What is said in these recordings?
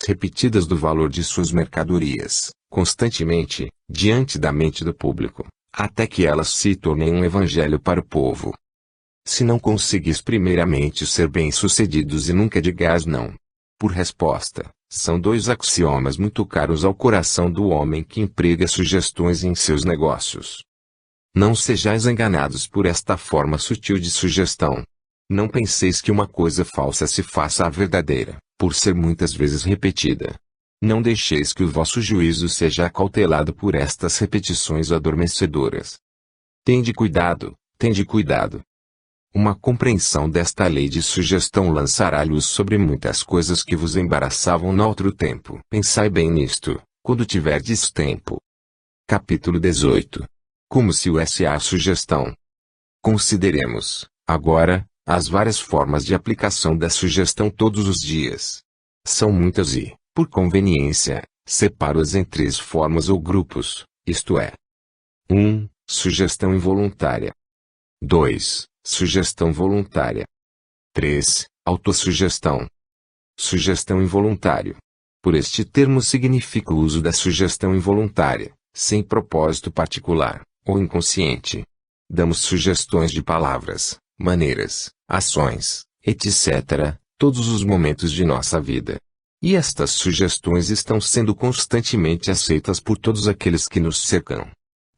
repetidas do valor de suas mercadorias, constantemente, diante da mente do público, até que elas se tornem um evangelho para o povo. Se não conseguis primeiramente ser bem-sucedidos e nunca digais não. Por resposta, são dois axiomas muito caros ao coração do homem que emprega sugestões em seus negócios. Não sejais enganados por esta forma sutil de sugestão. Não penseis que uma coisa falsa se faça a verdadeira, por ser muitas vezes repetida. Não deixeis que o vosso juízo seja acautelado por estas repetições adormecedoras. Tende cuidado, tende cuidado. Uma compreensão desta lei de sugestão lançará luz sobre muitas coisas que vos embaraçavam no outro tempo. Pensai bem nisto, quando tiverdes tempo. Capítulo 18. Como se use a sugestão. Consideremos, agora, as várias formas de aplicação da sugestão todos os dias. São muitas e, por conveniência, separo-as em 3 formas ou grupos, isto é. 1. Sugestão involuntária. 2. Sugestão voluntária. 3. Autossugestão. Sugestão involuntário. Por este termo significa o uso da sugestão involuntária, sem propósito particular, ou inconsciente. Damos sugestões de palavras, maneiras, ações, etc., todos os momentos de nossa vida. E estas sugestões estão sendo constantemente aceitas por todos aqueles que nos cercam.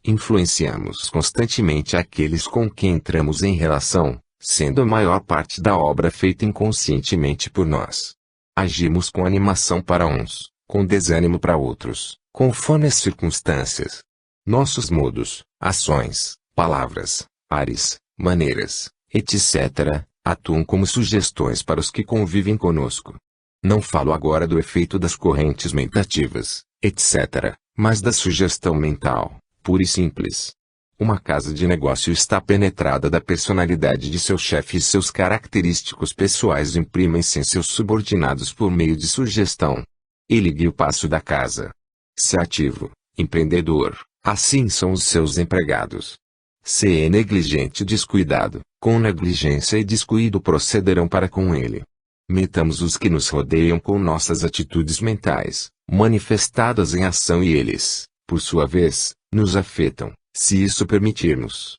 Influenciamos constantemente aqueles com quem entramos em relação, sendo a maior parte da obra feita inconscientemente por nós. Agimos com animação para uns, com desânimo para outros, conforme as circunstâncias. Nossos modos, ações, palavras, ares, maneiras, etc., atuam como sugestões para os que convivem conosco. Não falo agora do efeito das correntes mentativas, etc., mas da sugestão mental, pura e simples. Uma casa de negócio está penetrada da personalidade de seu chefe e seus característicos pessoais imprimem-se em seus subordinados por meio de sugestão. Ele guia o passo da casa. Se ativo, empreendedor, assim são os seus empregados. Se é negligente e descuidado, com negligência e descuido procederão para com ele. Metamos os que nos rodeiam com nossas atitudes mentais, manifestadas em ação e eles, por sua vez, nos afetam, se isso permitirmos.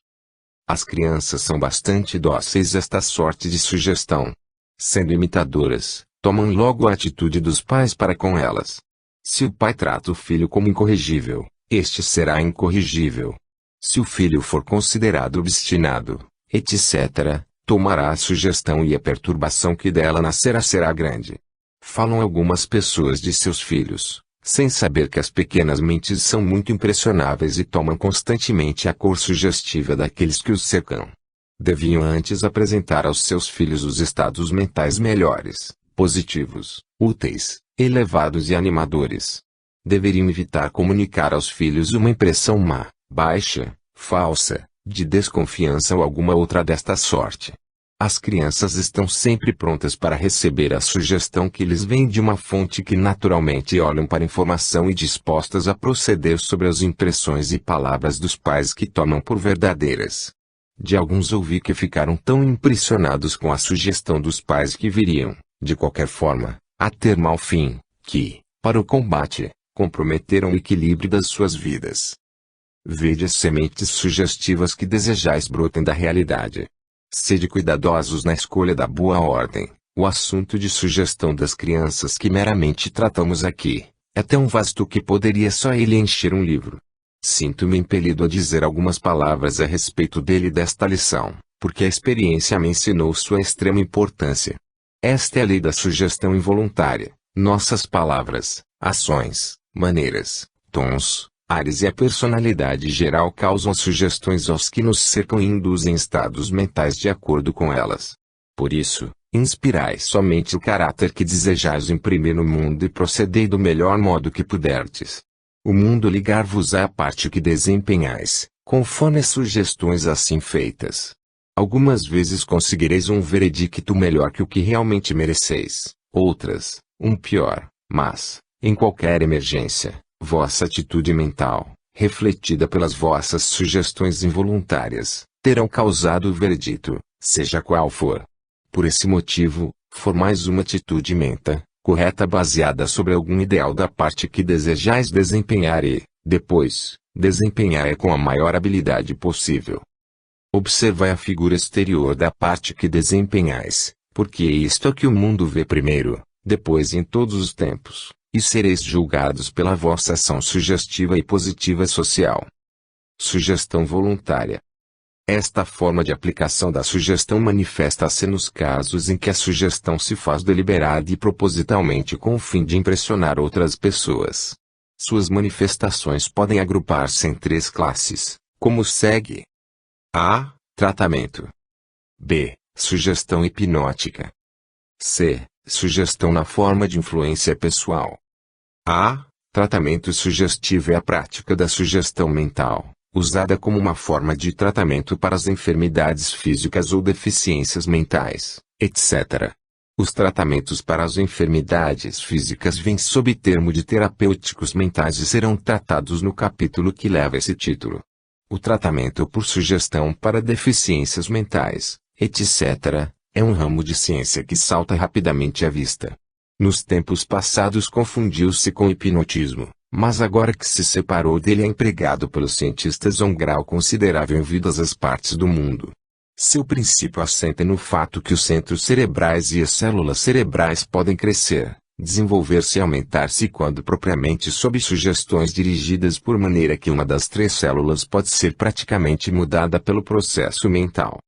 As crianças são bastante dóceis a esta sorte de sugestão. Sendo imitadoras, tomam logo a atitude dos pais para com elas. Se o pai trata o filho como incorrigível, este será incorrigível. Se o filho for considerado obstinado, etc., tomará a sugestão e a perturbação que dela nascerá será grande. Falam algumas pessoas de seus filhos, sem saber que as pequenas mentes são muito impressionáveis e tomam constantemente a cor sugestiva daqueles que os cercam. Deviam antes apresentar aos seus filhos os estados mentais melhores, positivos, úteis, elevados e animadores. Deveriam evitar comunicar aos filhos uma impressão má, baixa, falsa, de desconfiança ou alguma outra desta sorte. As crianças estão sempre prontas para receber a sugestão que lhes vem de uma fonte que naturalmente olham para a informação e dispostas a proceder sobre as impressões e palavras dos pais que tomam por verdadeiras. De alguns ouvi que ficaram tão impressionados com a sugestão dos pais que viriam, de qualquer forma, a ter mau fim, que, para o combate, comprometeram o equilíbrio das suas vidas. Vede as sementes sugestivas que desejais brotem da realidade. Sede cuidadosos na escolha da boa ordem. O assunto de sugestão das crianças que meramente tratamos aqui, é tão vasto que poderia só ele encher um livro. Sinto-me impelido a dizer algumas palavras a respeito dele desta lição, porque a experiência me ensinou sua extrema importância. Esta é a lei da sugestão involuntária. Nossas palavras, ações, maneiras, tons, ares e a personalidade geral causam sugestões aos que nos cercam e induzem estados mentais de acordo com elas. Por isso, inspirai somente o caráter que desejais imprimir no mundo e procedei do melhor modo que puderdes. O mundo ligar-vos-á a parte que desempenhais, conforme as sugestões assim feitas. Algumas vezes conseguireis um veredicto melhor que o que realmente mereceis, outras, um pior, mas, em qualquer emergência, vossa atitude mental, refletida pelas vossas sugestões involuntárias, terão causado o veredito, seja qual for. Por esse motivo, formais uma atitude menta, correta baseada sobre algum ideal da parte que desejais desempenhar e, depois, desempenhar com a maior habilidade possível. Observai a figura exterior da parte que desempenhais, porque isto é que o mundo vê primeiro, depois em todos os tempos, e sereis julgados pela vossa ação sugestiva e positiva social. Sugestão voluntária. Esta forma de aplicação da sugestão manifesta-se nos casos em que a sugestão se faz deliberada e propositalmente com o fim de impressionar outras pessoas. Suas manifestações podem agrupar-se em 3 classes, como segue: A. Tratamento. B. Sugestão hipnótica. C. Sugestão na forma de influência pessoal. A. Tratamento sugestivo é a prática da sugestão mental, usada como uma forma de tratamento para as enfermidades físicas ou deficiências mentais, etc. Os tratamentos para as enfermidades físicas vêm sob termo de terapêuticos mentais e serão tratados no capítulo que leva esse título. O tratamento por sugestão para deficiências mentais, etc., é um ramo de ciência que salta rapidamente à vista. Nos tempos passados confundiu-se com hipnotismo, mas agora que se separou dele é empregado pelos cientistas a um grau considerável em todas as partes do mundo. Seu princípio assenta no fato que os centros cerebrais e as células cerebrais podem crescer, desenvolver-se e aumentar-se quando propriamente sob sugestões dirigidas por maneira que uma das 3 células pode ser praticamente mudada pelo processo mental.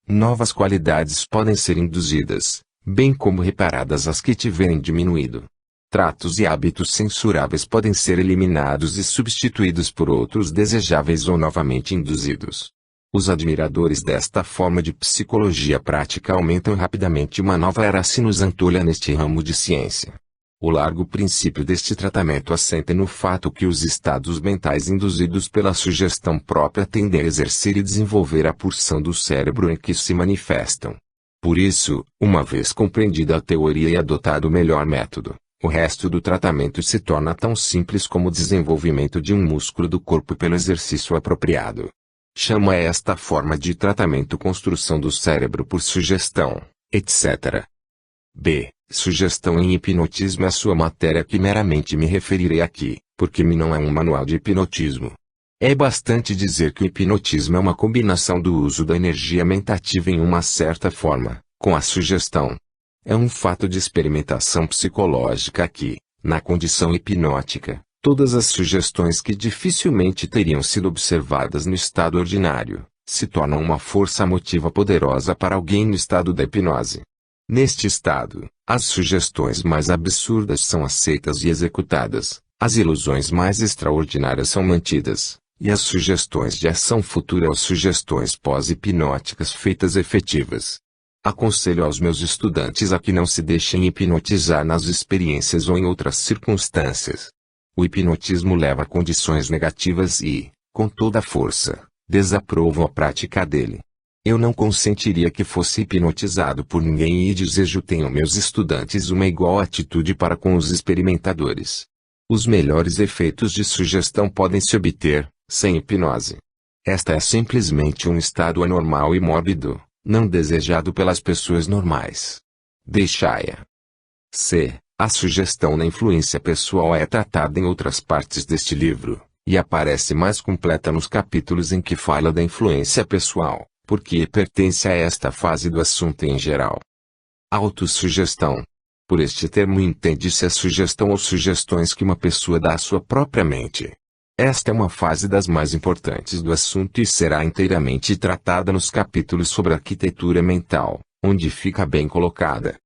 Novas qualidades podem ser induzidas, bem como reparadas as que tiverem diminuído. Tratos e hábitos censuráveis podem ser eliminados e substituídos por outros desejáveis ou novamente induzidos. Os admiradores desta forma de psicologia prática aumentam rapidamente. Uma nova era se nos antolha neste ramo de ciência. O largo princípio deste tratamento assenta no fato que os estados mentais induzidos pela sugestão própria tendem a exercer e desenvolver a porção do cérebro em que se manifestam. Por isso, uma vez compreendida a teoria e adotado o melhor método, o resto do tratamento se torna tão simples como o desenvolvimento de um músculo do corpo pelo exercício apropriado. Chama esta forma de tratamento construção do cérebro por sugestão, etc. B. Sugestão em hipnotismo é a sua matéria que meramente me referirei aqui, porque não é um manual de hipnotismo. É bastante dizer que o hipnotismo é uma combinação do uso da energia mentativa em uma certa forma, com a sugestão. É um fato de experimentação psicológica que, na condição hipnótica, todas as sugestões que dificilmente teriam sido observadas no estado ordinário, se tornam uma força motiva poderosa para alguém no estado da hipnose. Neste estado, as sugestões mais absurdas são aceitas e executadas, as ilusões mais extraordinárias são mantidas, e as sugestões de ação futura ou sugestões pós-hipnóticas feitas efetivas. Aconselho aos meus estudantes a que não se deixem hipnotizar nas experiências ou em outras circunstâncias. O hipnotismo leva a condições negativas e, com toda a força, desaprovam a prática dele. Eu não consentiria que fosse hipnotizado por ninguém e desejo tenham meus estudantes uma igual atitude para com os experimentadores. Os melhores efeitos de sugestão podem se obter, sem hipnose. Esta é simplesmente um estado anormal e mórbido, não desejado pelas pessoas normais. Deixai-a. C. A sugestão na influência pessoal é tratada em outras partes deste livro, e aparece mais completa nos capítulos em que fala da influência pessoal, porque pertence a esta fase do assunto em geral. Autossugestão. Por este termo entende-se a sugestão ou sugestões que uma pessoa dá à sua própria mente. Esta é uma fase das mais importantes do assunto e será inteiramente tratada nos capítulos sobre arquitetura mental, onde fica bem colocada.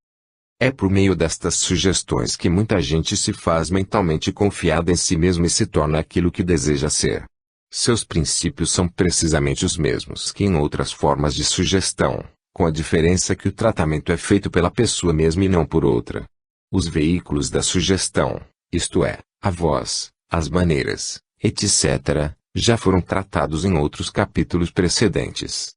É por meio destas sugestões que muita gente se faz mentalmente confiada em si mesma e se torna aquilo que deseja ser. Seus princípios são precisamente os mesmos que em outras formas de sugestão, com a diferença que o tratamento é feito pela pessoa mesma e não por outra. Os veículos da sugestão, isto é, a voz, as maneiras, etc., já foram tratados em outros capítulos precedentes.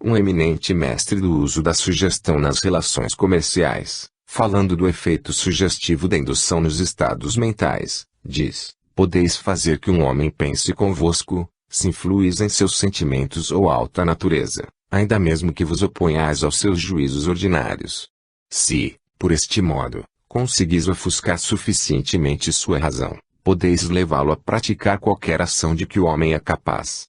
Um eminente mestre do uso da sugestão nas relações comerciais, falando do efeito sugestivo da indução nos estados mentais, diz: podeis fazer que um homem pense convosco, se influís em seus sentimentos ou alta natureza, ainda mesmo que vos oponhais aos seus juízos ordinários. Se, por este modo, conseguis ofuscar suficientemente sua razão, podeis levá-lo a praticar qualquer ação de que o homem é capaz.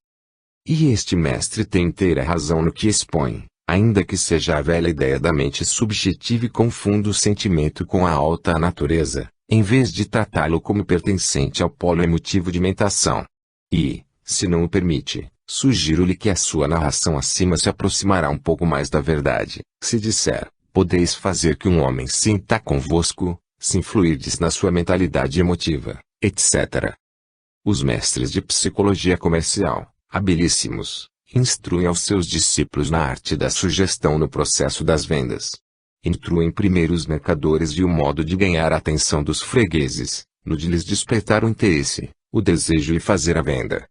E este mestre tem inteira razão no que expõe, ainda que seja a velha ideia da mente subjetiva e confunda o sentimento com a alta natureza, em vez de tratá-lo como pertencente ao polo emotivo de mentação. E, se não o permite, sugiro-lhe que a sua narração acima se aproximará um pouco mais da verdade, se disser: podeis fazer que um homem sinta convosco, se influirdes na sua mentalidade emotiva, etc. Os mestres de psicologia comercial, habilíssimos, instruem aos seus discípulos na arte da sugestão no processo das vendas. Instruem primeiro os mercadores de um modo de ganhar a atenção dos fregueses, no de lhes despertar o interesse, o desejo e fazer a venda.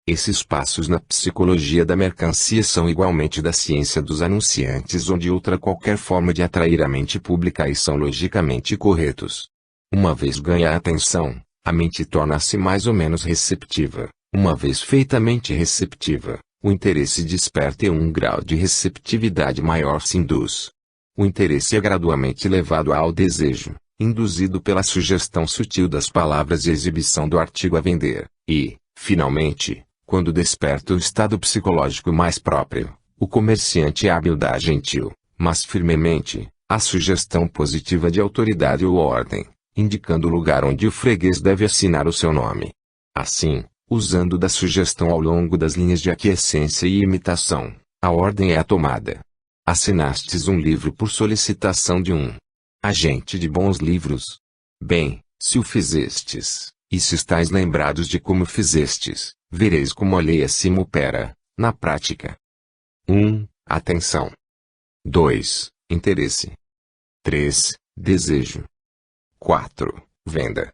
Esses passos na psicologia da mercancia são igualmente da ciência dos anunciantes ou de outra qualquer forma de atrair a mente pública e são logicamente corretos. Uma vez ganha a atenção, a mente torna-se mais ou menos receptiva. Uma vez feitamente receptiva, o interesse desperta e um grau de receptividade maior se induz. O interesse é gradualmente levado ao desejo, induzido pela sugestão sutil das palavras e exibição do artigo a vender, e, finalmente, quando desperta o estado psicológico mais próprio, o comerciante hábil dá gentil, mas firmemente, a sugestão positiva de autoridade ou ordem, indicando o lugar onde o freguês deve assinar o seu nome. Assim, usando da sugestão ao longo das linhas de aquiescência e imitação, a ordem é a tomada. Assinastes um livro por solicitação de um agente de bons livros. Bem, se o fizestes, e se estáis lembrados de como fizestes, vereis como a lei acima opera, na prática. 1. Atenção. 2. Interesse. 3. Desejo. 4. Venda.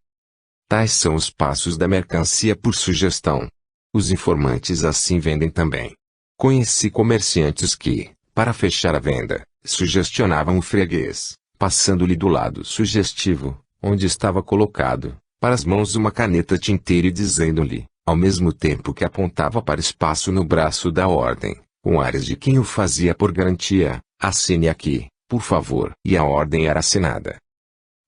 Tais são os passos da mercancia por sugestão. Os informantes assim vendem também. Conheci comerciantes que, para fechar a venda, sugestionavam o freguês, passando-lhe do lado sugestivo, onde estava colocado, para as mãos uma caneta tinteira e dizendo-lhe, ao mesmo tempo que apontava para espaço no braço da ordem, com ares de quem o fazia por garantia: assine aqui, por favor. E a ordem era assinada.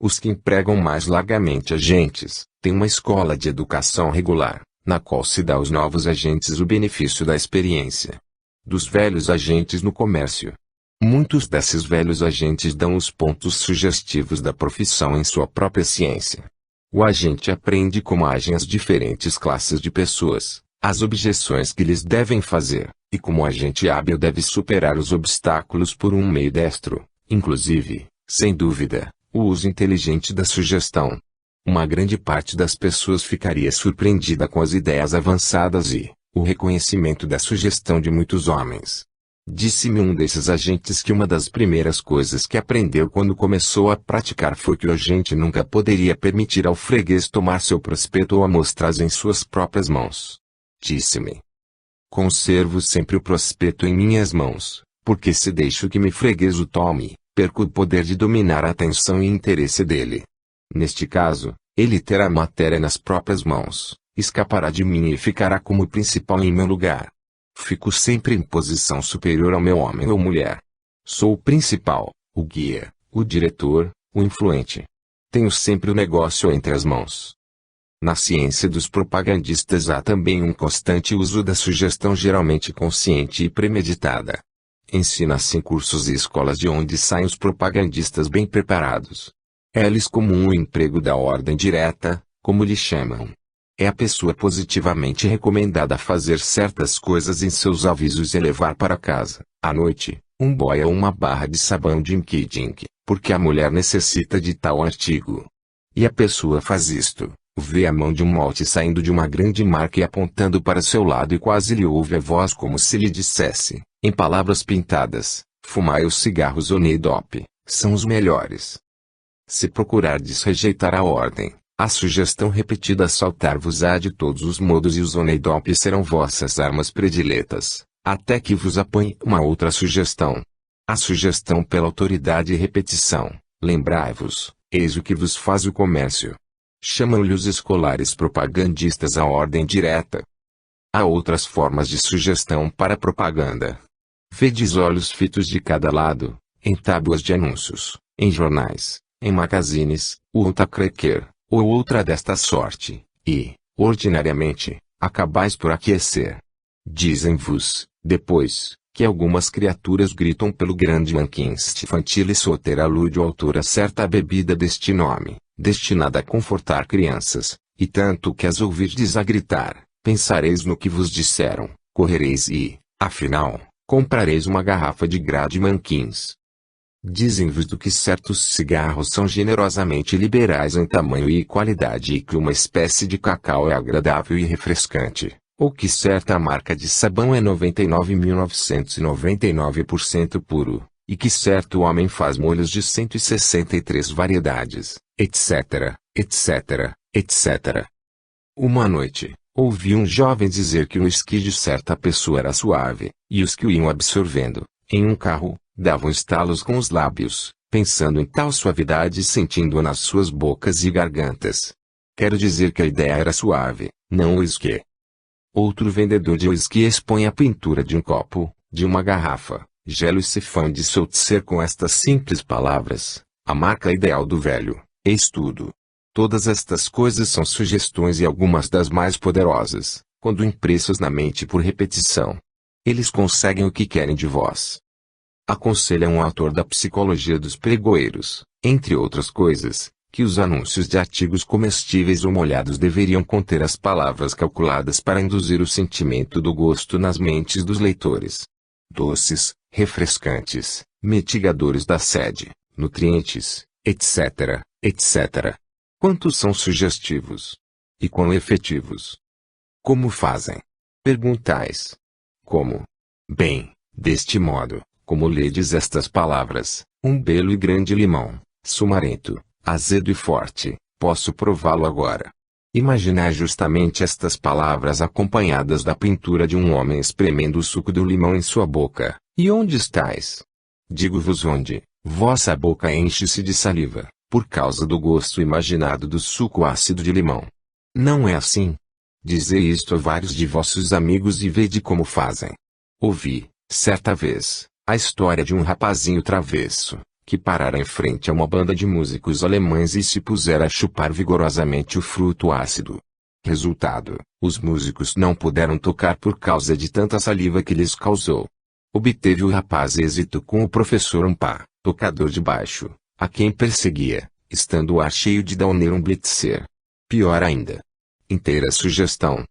Os que empregam mais largamente agentes, têm uma escola de educação regular, na qual se dá aos novos agentes o benefício da experiência dos velhos agentes no comércio. Muitos desses velhos agentes dão os pontos sugestivos da profissão em sua própria ciência. O agente aprende como agem as diferentes classes de pessoas, as objeções que lhes devem fazer, e como agente hábil deve superar os obstáculos por um meio destro, inclusive, sem dúvida, o uso inteligente da sugestão. Uma grande parte das pessoas ficaria surpreendida com as ideias avançadas e o reconhecimento da sugestão de muitos homens. Disse-me um desses agentes que uma das primeiras coisas que aprendeu quando começou a praticar foi que o agente nunca poderia permitir ao freguês tomar seu prospecto ou amostragem em suas próprias mãos. Disse-me: conservo sempre o prospecto em minhas mãos, porque se deixo que me freguês o tome, perco o poder de dominar a atenção e interesse dele. Neste caso, ele terá a matéria nas próprias mãos, escapará de mim e ficará como principal em meu lugar. Fico sempre em posição superior ao meu homem ou mulher. Sou o principal, o guia, o diretor, o influente. Tenho sempre o negócio entre as mãos. Na ciência dos propagandistas há também um constante uso da sugestão geralmente consciente e premeditada. Ensina-se em cursos e escolas de onde saem os propagandistas bem preparados. É-lhes comum o emprego da ordem direta, como lhe chamam. É a pessoa positivamente recomendada a fazer certas coisas em seus avisos e levar para casa, à noite, um boy ou uma barra de sabão Dink-Dink, porque a mulher necessita de tal artigo. E a pessoa faz isto, vê a mão de um molde saindo de uma grande marca e apontando para seu lado e quase lhe ouve a voz como se lhe dissesse, em palavras pintadas: fumai os cigarros Onei-Dop, são os melhores. Se procurardes rejeitar a ordem, a sugestão repetida assaltar-vos-á de todos os modos e os Onei-Dop serão vossas armas prediletas, até que vos apanhe uma outra sugestão. A sugestão pela autoridade e repetição, lembrai-vos, eis o que vos faz o comércio. Chamam-lhe os escolares propagandistas a ordem direta. Há outras formas de sugestão para propaganda. Vedes olhos fitos de cada lado, em tábuas de anúncios, em jornais, em magazines, Ultacracker, ou outra desta sorte, e, ordinariamente, acabais por aquecer. Dizem-vos, depois, que algumas criaturas gritam pelo grande manquinst infantil e soter alude o autor a certa bebida deste nome, destinada a confortar crianças, e tanto que as ouvirdes a gritar, pensareis no que vos disseram, correreis e, afinal, comprareis uma garrafa de grade manquins. Dizem-vos do que certos cigarros são generosamente liberais em tamanho e qualidade e que uma espécie de cacau é agradável e refrescante, ou que certa marca de sabão é 99.999% puro, e que certo homem faz molhos de 163 variedades, etc., etc., etc. Uma noite, ouvi um jovem dizer que o uísque de certa pessoa era suave, e os que o iam absorvendo, em um carro, davam estalos com os lábios, pensando em tal suavidade e sentindo-a nas suas bocas e gargantas. Quero dizer que a ideia era suave, não o uísque. Outro vendedor de uísque expõe a pintura de um copo, de uma garrafa, gelo e sifão de Seltzer com estas simples palavras: a marca ideal do velho, eis tudo. Todas estas coisas são sugestões e algumas das mais poderosas, quando impressas na mente por repetição. Eles conseguem o que querem de vós. Aconselha um autor da psicologia dos pregoeiros, entre outras coisas, que os anúncios de artigos comestíveis ou molhados deveriam conter as palavras calculadas para induzir o sentimento do gosto nas mentes dos leitores. Doces, refrescantes, mitigadores da sede, nutrientes, etc., etc. Quantos são sugestivos? E quão efetivos? Como fazem? Perguntais. Como? Bem, deste modo, como ledes estas palavras, um belo e grande limão, sumarento, azedo e forte, posso prová-lo agora. Imaginai justamente estas palavras acompanhadas da pintura de um homem espremendo o suco do limão em sua boca. E onde estáis? Digo-vos onde, vossa boca enche-se de saliva, por causa do gosto imaginado do suco ácido de limão. Não é assim? Dizei isto a vários de vossos amigos e vede como fazem. Ouvi, certa vez, a história de um rapazinho travesso, que parara em frente a uma banda de músicos alemães e se pusera a chupar vigorosamente o fruto ácido. Resultado, os músicos não puderam tocar por causa de tanta saliva que lhes causou. Obteve o rapaz êxito com o professor Umpa, tocador de baixo, a quem perseguia, estando o ar cheio de Downer um Blitzer. Pior ainda. Inteira sugestão.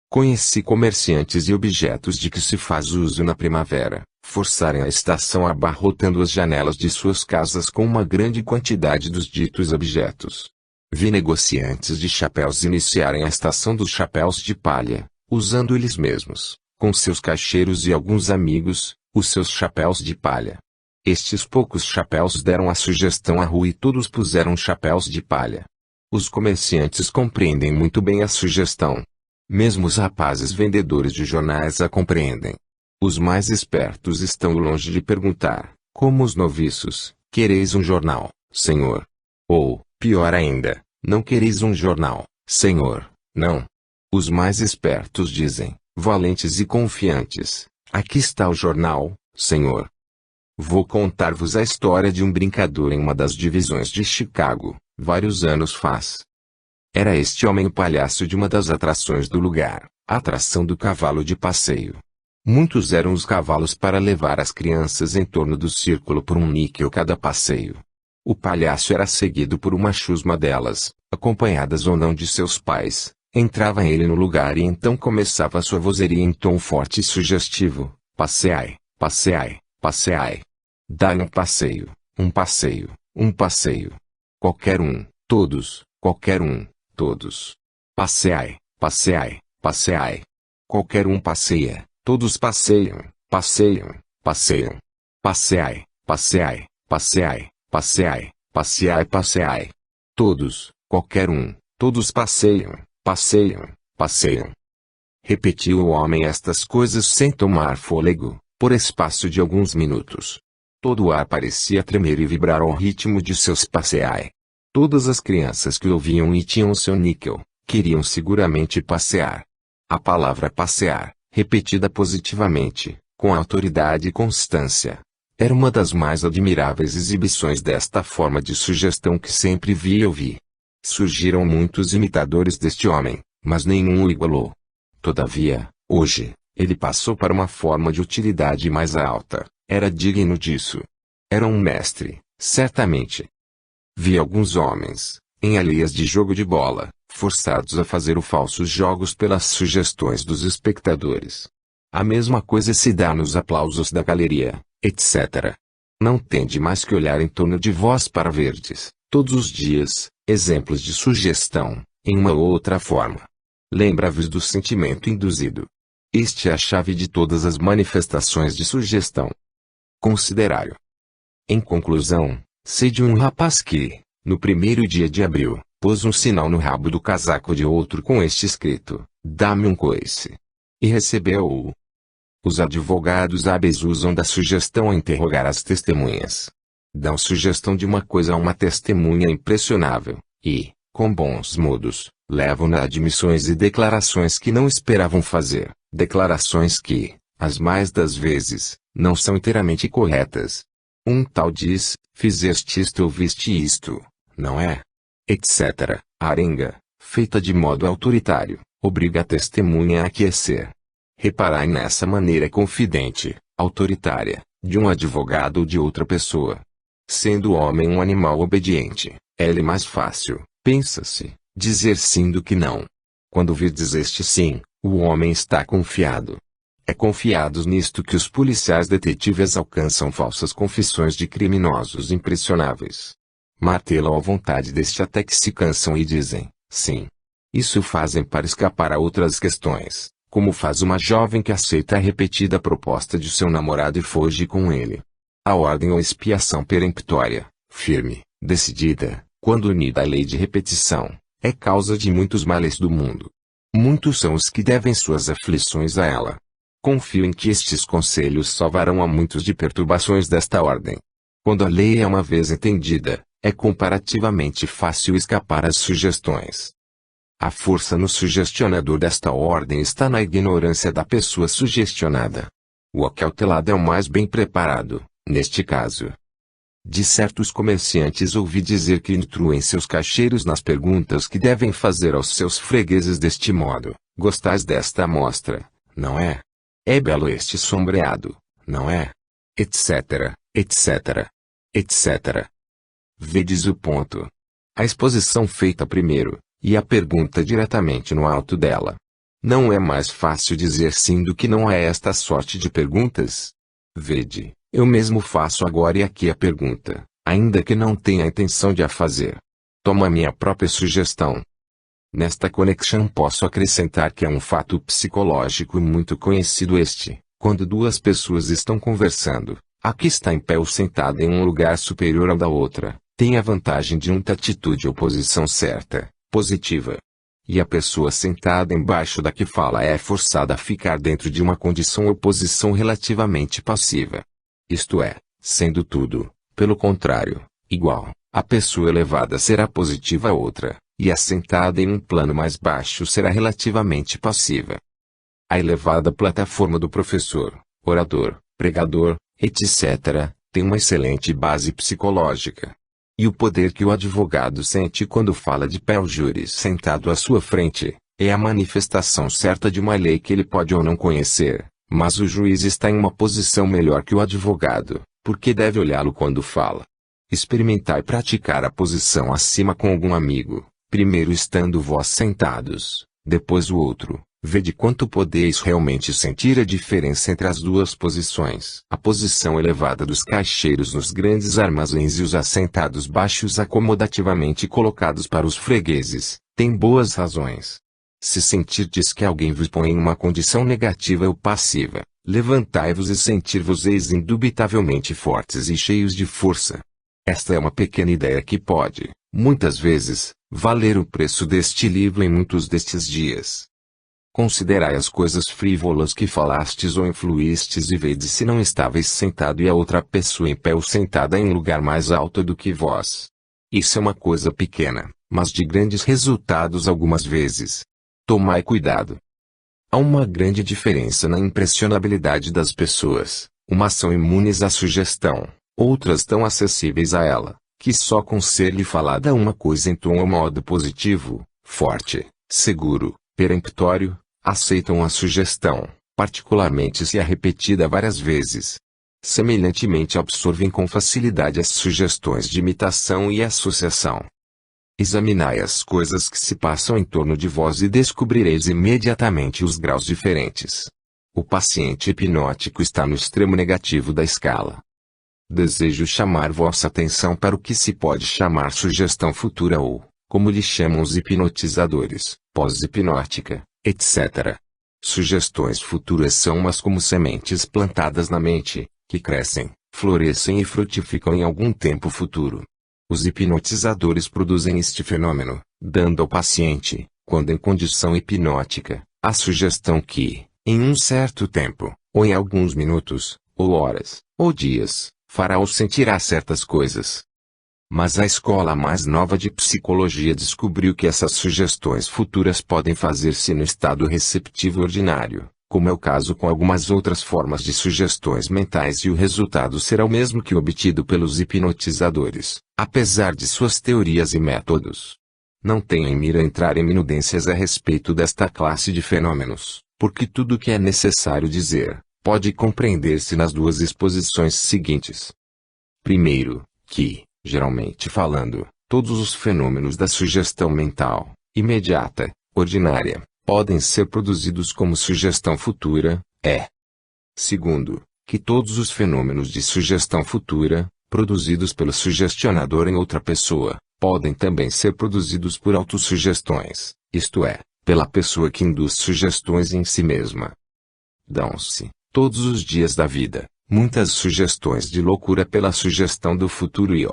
Conheci comerciantes e objetos de que se faz uso na primavera, forçarem a estação abarrotando as janelas de suas casas com uma grande quantidade dos ditos objetos. Vi negociantes de chapéus iniciarem a estação dos chapéus de palha, usando eles mesmos, com seus caixeiros e alguns amigos, os seus chapéus de palha. Estes poucos chapéus deram a sugestão à rua e todos puseram chapéus de palha. Os comerciantes compreendem muito bem a sugestão. Mesmo os rapazes vendedores de jornais a compreendem. Os mais espertos estão longe de perguntar, como os noviços, quereis um jornal, senhor? Ou, pior ainda, não quereis um jornal, senhor? Não. Os mais espertos dizem, valentes e confiantes, aqui está o jornal, senhor. Vou contar-vos a história de um brincador em uma das divisões de Chicago, vários anos faz. Era este homem o palhaço de uma das atrações do lugar, a atração do cavalo de passeio. Muitos eram os cavalos para levar as crianças em torno do círculo por um níquel cada passeio. O palhaço era seguido por uma chusma delas, acompanhadas ou não de seus pais. Entrava ele no lugar e então começava sua vozeria em tom forte e sugestivo. Passeai, passeai, passeai. Dá-lhe um passeio, um passeio, um passeio. Qualquer um, todos, qualquer um. Todos. Passeai, passeai, passeai. Qualquer um passeia, todos passeiam, passeiam, passeiam. Passeai, passeai, passeai, passeai, passeai, passeai. Todos, qualquer um, todos passeiam, passeiam, passeiam. Repetiu o homem estas coisas sem tomar fôlego, por espaço de alguns minutos. Todo o ar parecia tremer e vibrar ao ritmo de seus passeai. Todas as crianças que ouviam e tinham o seu níquel, queriam seguramente passear. A palavra passear, repetida positivamente, com autoridade e constância, Era uma das mais admiráveis exibições desta forma de sugestão que sempre vi e ouvi. Surgiram muitos imitadores deste homem, mas nenhum o igualou. Todavia, hoje, ele passou para uma forma de utilidade mais alta. Era digno disso. Era um mestre, certamente. Vi alguns homens, em alheias de jogo de bola, forçados a fazer os falsos jogos pelas sugestões dos espectadores. A mesma coisa se dá nos aplausos da galeria, etc. Não tende mais que olhar em torno de vós para verdes, todos os dias, exemplos de sugestão, em uma ou outra forma. Lembra-vos do sentimento induzido. Este é a chave de todas as manifestações de sugestão. Considerai-o. Em conclusão, sei de um rapaz que, no primeiro dia de abril, pôs um sinal no rabo do casaco de outro com este escrito: "Dá-me um coice." E recebeu-o. Os advogados hábeis usam da sugestão a interrogar as testemunhas. Dão sugestão de uma coisa a uma testemunha impressionável, e, com bons modos, levam-na a admissões e declarações que não esperavam fazer, declarações que, as mais das vezes, não são inteiramente corretas. Um tal diz: "Fizeste isto ou viste isto, não é?" Etc. A arenga, feita de modo autoritário, obriga a testemunha a aquecer. Reparai nessa maneira confidente, autoritária, de um advogado ou de outra pessoa. Sendo o homem um animal obediente, é-lhe mais fácil, pensa-se, dizer sim do que não. Quando virdes este sim, o homem está confiado. É confiados nisto que os policiais detetives alcançam falsas confissões de criminosos impressionáveis. Martelam à vontade deste até que se cansam e dizem, sim. Isso fazem para escapar a outras questões, como faz uma jovem que aceita a repetida proposta de seu namorado e foge com ele. A ordem ou expiação peremptória, firme, decidida, quando unida à lei de repetição, é causa de muitos males do mundo. Muitos são os que devem suas aflições a ela. Confio em que estes conselhos salvarão a muitos de perturbações desta ordem. Quando a lei é uma vez entendida, é comparativamente fácil escapar às sugestões. A força no sugestionador desta ordem está na ignorância da pessoa sugestionada. O acautelado é o mais bem preparado, neste caso. De certos comerciantes ouvi dizer que instruem seus caixeiros nas perguntas que devem fazer aos seus fregueses deste modo: "Gostais desta amostra, não é? É belo este sombreado, não é?" Etc, etc, etc. Vedes o ponto. A exposição feita primeiro, e a pergunta diretamente no alto dela. Não é mais fácil dizer sim do que não é esta sorte de perguntas? Vede, eu mesmo faço agora e aqui a pergunta, ainda que não tenha a intenção de a fazer. Toma a minha própria sugestão. Nesta conexão posso acrescentar que é um fato psicológico muito conhecido este: quando duas pessoas estão conversando, a que está em pé ou sentada em um lugar superior ao da outra, tem a vantagem de uma atitude ou posição certa, positiva. E a pessoa sentada embaixo da que fala é forçada a ficar dentro de uma condição ou posição relativamente passiva. Isto é, sendo tudo, pelo contrário, igual, a pessoa elevada será positiva a outra, e a sentada em um plano mais baixo será relativamente passiva. A elevada plataforma do professor, orador, pregador, etc., tem uma excelente base psicológica. E o poder que o advogado sente quando fala de pé ao júri sentado à sua frente, é a manifestação certa de uma lei que ele pode ou não conhecer, mas o juiz está em uma posição melhor que o advogado, porque deve olhá-lo quando fala. Experimentai praticar a posição acima com algum amigo, primeiro estando vós sentados, depois o outro. Vede quanto podeis realmente sentir a diferença entre as duas posições. A posição elevada dos caixeiros nos grandes armazéns e os assentados baixos acomodativamente colocados para os fregueses, tem boas razões. Se sentirdes que alguém vos põe em uma condição negativa ou passiva, levantai-vos e sentir-vos-eis indubitavelmente fortes e cheios de força. Esta é uma pequena ideia que pode, muitas vezes, valer o preço deste livro em muitos destes dias. Considerai as coisas frívolas que falastes ou influístes e vede se não estáveis sentado e a outra pessoa em pé ou sentada em lugar mais alto do que vós. Isso é uma coisa pequena, mas de grandes resultados algumas vezes. Tomai cuidado. Há uma grande diferença na impressionabilidade das pessoas, Umas são imunes à sugestão, outras tão acessíveis a ela, que só com ser-lhe falada uma coisa em tom ou modo positivo, forte, seguro, peremptório, aceitam a sugestão, particularmente se é repetida várias vezes. Semelhantemente absorvem com facilidade as sugestões de imitação e associação. Examinai as coisas que se passam em torno de vós e descobrireis imediatamente os graus diferentes. O paciente hipnótico está no extremo negativo da escala. Desejo chamar vossa atenção para o que se pode chamar sugestão futura ou, como lhe chamam os hipnotizadores, pós-hipnótica, etc. Sugestões futuras são umas como sementes plantadas na mente, que crescem, florescem e frutificam em algum tempo futuro. Os hipnotizadores produzem este fenômeno, dando ao paciente, quando em condição hipnótica, a sugestão que, em um certo tempo, ou em alguns minutos, ou horas, ou dias, fará-o sentirá certas coisas. Mas a escola mais nova de psicologia descobriu que essas sugestões futuras podem fazer-se no estado receptivo ordinário, como é o caso com algumas outras formas de sugestões mentais, e o resultado será o mesmo que o obtido pelos hipnotizadores, apesar de suas teorias e métodos. Não tenho em mira entrar em minudências a respeito desta classe de fenômenos, porque tudo o que é necessário dizer, pode compreender-se nas duas exposições seguintes. Primeiro, que, geralmente falando, todos os fenômenos da sugestão mental, imediata, ordinária, podem ser produzidos como sugestão futura, Segundo, que todos os fenômenos de sugestão futura, produzidos pelo sugestionador em outra pessoa, podem também ser produzidos por autossugestões, isto é, pela pessoa que induz sugestões em si mesma. Dão-se, todos os dias da vida, muitas sugestões de loucura pela sugestão do futuro e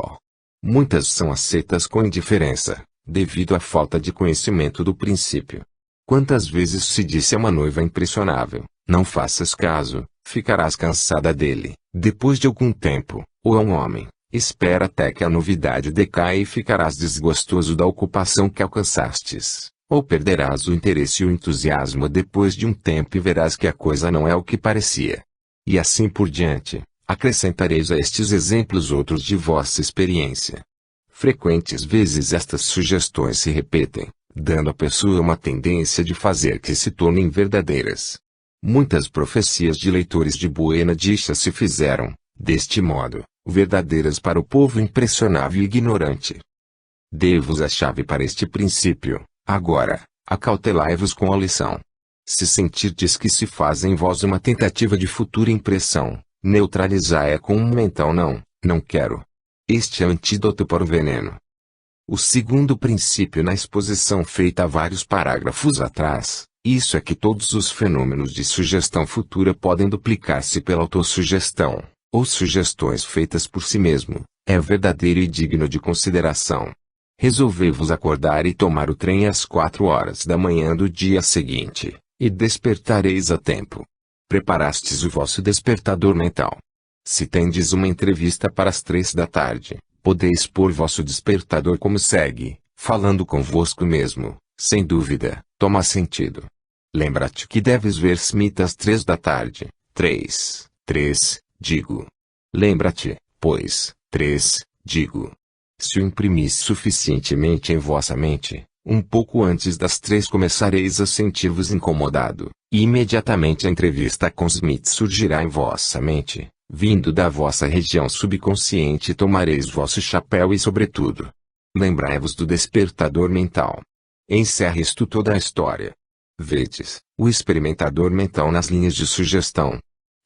muitas são aceitas com indiferença, devido à falta de conhecimento do princípio. Quantas vezes se disse a uma noiva impressionável, não faças caso, ficarás cansada dele, depois de algum tempo, ou a um homem, espera até que a novidade decaia e ficarás desgostoso da ocupação que alcançastes, ou perderás o interesse e o entusiasmo depois de um tempo e verás que a coisa não é o que parecia. E assim por diante, acrescentareis a estes exemplos outros de vossa experiência. Frequentes vezes estas sugestões se repetem, dando à pessoa uma tendência de fazer que se tornem verdadeiras. Muitas profecias de leitores de Buena Dicha se fizeram, deste modo, verdadeiras para o povo impressionável e ignorante. Dei-vos a chave para este princípio, agora, acautelai-vos com a lição. Se sentirdes que se faz em vós uma tentativa de futura impressão, neutralizai-a com um mental não quero. Este é o antídoto para o veneno. O segundo princípio na exposição feita há vários parágrafos atrás, isso é que todos os fenômenos de sugestão futura podem duplicar-se pela autossugestão, ou sugestões feitas por si mesmo, é verdadeiro e digno de consideração. Resolvei-vos acordar e tomar o trem às 4 horas da manhã do dia seguinte, e despertareis a tempo. Preparastes o vosso despertador mental. Se tendes uma entrevista para as 3 da tarde, podeis pôr vosso despertador como segue, falando convosco mesmo, sem dúvida, toma sentido. Lembra-te que deves ver Smith às 3 da tarde, 3, digo. Lembra-te, pois, 3, digo. Se o imprimis suficientemente em vossa mente, um pouco antes das 3 começareis a sentir-vos incomodado, e imediatamente a entrevista com Smith surgirá em vossa mente. Vindo da vossa região subconsciente tomareis vosso chapéu e sobretudo. Lembrai-vos do despertador mental. Encerre isto toda a história. Vedes, o experimentador mental nas linhas de sugestão.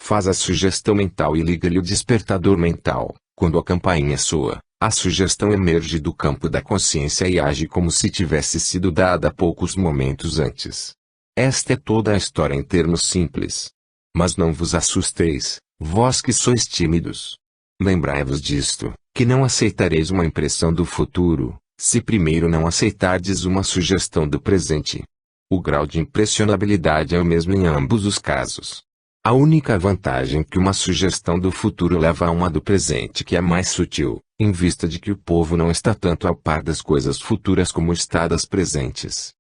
Faz a sugestão mental e liga-lhe o despertador mental. Quando a campainha soa, a sugestão emerge do campo da consciência e age como se tivesse sido dada poucos momentos antes. Esta é toda a história em termos simples. Mas não vos assusteis, vós que sois tímidos. Lembrai-vos disto, que não aceitareis uma impressão do futuro, se primeiro não aceitardes uma sugestão do presente. O grau de impressionabilidade é o mesmo em ambos os casos. A única vantagem que uma sugestão do futuro leva a uma do presente que é mais sutil, em vista de que o povo não está tanto ao par das coisas futuras como está das presentes.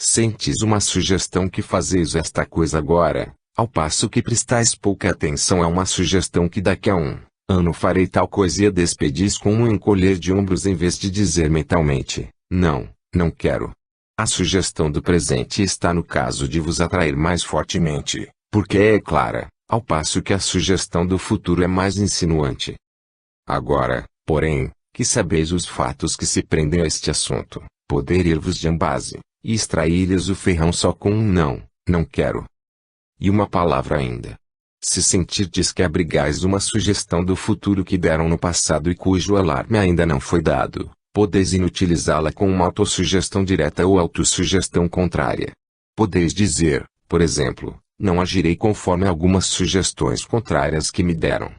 Sentis uma sugestão que fazeis esta coisa agora, ao passo que prestais pouca atenção a uma sugestão que daqui a um ano farei tal coisa e a despedis com um encolher de ombros em vez de dizer mentalmente, não, não quero. A sugestão do presente está no caso de vos atrair mais fortemente, porque é clara, ao passo que a sugestão do futuro é mais insinuante. Agora, porém, que sabeis os fatos que se prendem a este assunto, poder ir-vos de ambase, e extrair-lhes o ferrão só com um não, não quero. E uma palavra ainda. Se sentirdes que abrigais uma sugestão do futuro que deram no passado e cujo alarme ainda não foi dado, podeis inutilizá-la com uma autossugestão direta ou autossugestão contrária. Podeis dizer, por exemplo, não agirei conforme algumas sugestões contrárias que me deram.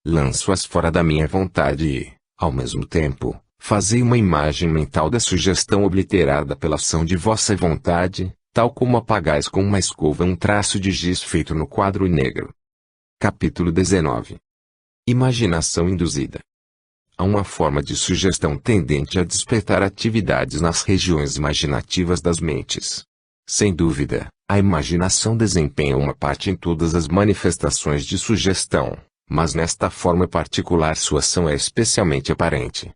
Lanço-as fora da minha vontade e, ao mesmo tempo, fazei uma imagem mental da sugestão obliterada pela ação de vossa vontade, tal como apagais com uma escova um traço de giz feito no quadro negro. Capítulo 19. Imaginação induzida. Há uma forma de sugestão tendente a despertar atividades nas regiões imaginativas das mentes. Sem dúvida, a imaginação desempenha uma parte em todas as manifestações de sugestão, mas nesta forma particular sua ação é especialmente aparente.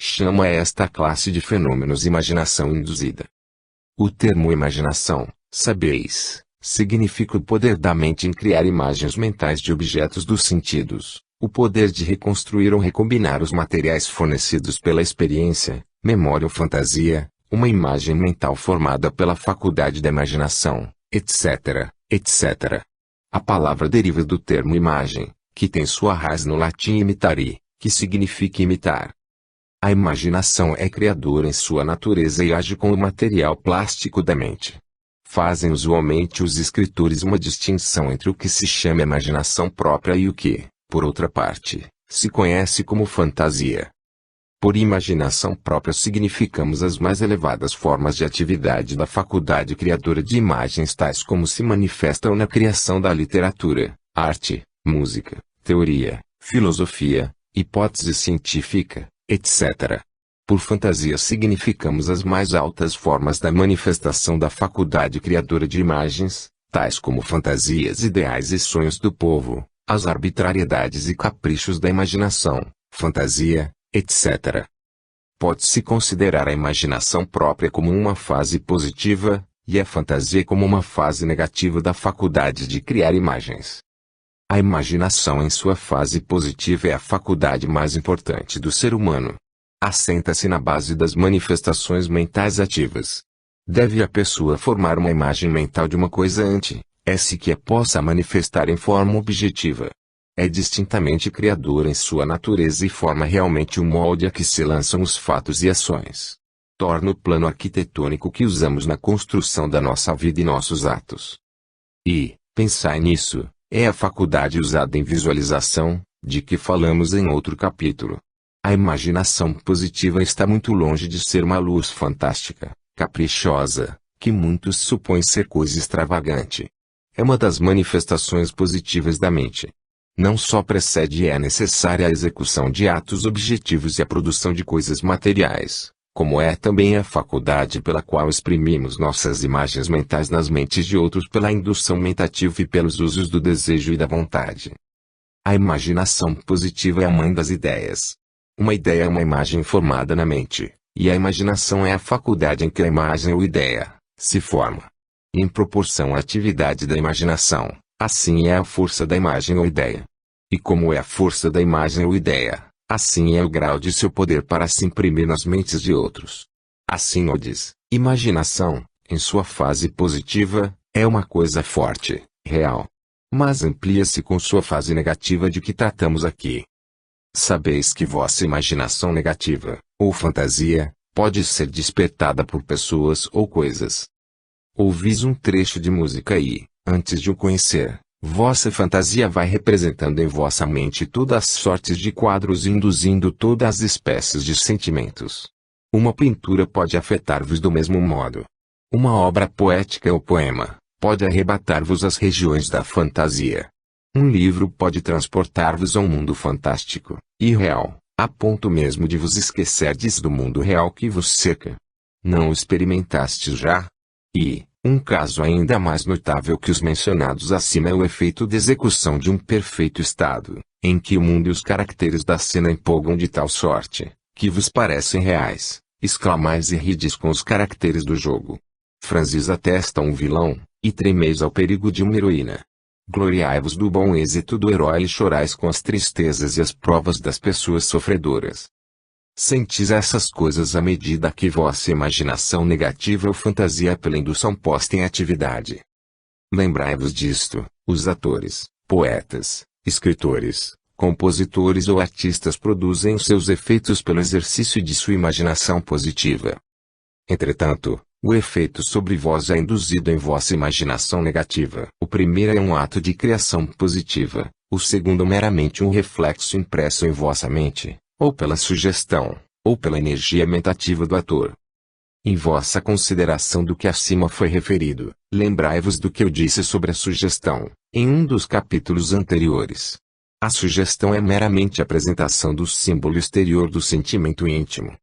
Chama esta classe de fenômenos imaginação induzida. O termo imaginação, sabeis, significa o poder da mente em criar imagens mentais de objetos dos sentidos, o poder de reconstruir ou recombinar os materiais fornecidos pela experiência, memória ou fantasia, uma imagem mental formada pela faculdade da imaginação, etc., etc. A palavra deriva do termo imagem, que tem sua raiz no latim imitari, que significa imitar. A imaginação é criadora em sua natureza e age com o material plástico da mente. Fazem usualmente os escritores uma distinção entre o que se chama imaginação própria e o que, por outra parte, se conhece como fantasia. Por imaginação própria significamos as mais elevadas formas de atividade da faculdade criadora de imagens tais como se manifestam na criação da literatura, arte, música, teoria, filosofia, hipótese científica, etc. Por fantasia significamos as mais altas formas da manifestação da faculdade criadora de imagens, tais como fantasias ideais e sonhos do povo, as arbitrariedades e caprichos da imaginação, fantasia, etc. Pode-se considerar a imaginação própria como uma fase positiva, e a fantasia como uma fase negativa da faculdade de criar imagens. A imaginação em sua fase positiva é a faculdade mais importante do ser humano. Assenta-se na base das manifestações mentais ativas. Deve a pessoa formar uma imagem mental de uma coisa antes que a possa manifestar em forma objetiva. É distintamente criadora em sua natureza e forma realmente o molde a que se lançam os fatos e ações. Torna o plano arquitetônico que usamos na construção da nossa vida e nossos atos. E, pensai nisso, é a faculdade usada em visualização, de que falamos em outro capítulo. A imaginação positiva está muito longe de ser uma luz fantástica, caprichosa, que muitos supõem ser coisa extravagante. É uma das manifestações positivas da mente. Não só precede e é necessária a execução de atos objetivos e a produção de coisas materiais, como é também a faculdade pela qual exprimimos nossas imagens mentais nas mentes de outros pela indução mentativa e pelos usos do desejo e da vontade. A imaginação positiva é a mãe das ideias. Uma ideia é uma imagem formada na mente, e a imaginação é a faculdade em que a imagem ou ideia se forma. Em proporção à atividade da imaginação, assim é a força da imagem ou ideia. E como é a força da imagem ou ideia, assim é o grau de seu poder para se imprimir nas mentes de outros. Assim diz, imaginação, em sua fase positiva, é uma coisa forte, real. Mas amplia-se com sua fase negativa de que tratamos aqui. Sabeis que vossa imaginação negativa, ou fantasia, pode ser despertada por pessoas ou coisas. Ouvis um trecho de música e, antes de o conhecer, vossa fantasia vai representando em vossa mente todas as sortes de quadros e induzindo todas as espécies de sentimentos. Uma pintura pode afetar-vos do mesmo modo. Uma obra poética ou poema pode arrebatar-vos as regiões da fantasia. Um livro pode transportar-vos a um mundo fantástico, irreal, a ponto mesmo de vos esquecerdes do mundo real que vos cerca. Não o experimentastes já? E, Um caso ainda mais notável que os mencionados acima é o efeito de execução de um perfeito estado, em que o mundo e os caracteres da cena empolgam de tal sorte, que vos parecem reais, exclamais e rides com os caracteres do jogo. Franzis a testa um vilão, e tremeis ao perigo de uma heroína. Gloriai-vos do bom êxito do herói e chorais com as tristezas e as provas das pessoas sofredoras. Sentis essas coisas à medida que vossa imaginação negativa ou fantasia pela indução posta em atividade. Lembrai-vos disto, os atores, poetas, escritores, compositores ou artistas produzem os seus efeitos pelo exercício de sua imaginação positiva. Entretanto, o efeito sobre vós é induzido em vossa imaginação negativa. O primeiro é um ato de criação positiva, o segundo meramente um reflexo impresso em vossa mente, ou pela sugestão, ou pela energia mentativa do ator. Em vossa consideração do que acima foi referido, lembrai-vos do que eu disse sobre a sugestão, em um dos capítulos anteriores. A sugestão é meramente a apresentação do símbolo exterior do sentimento íntimo.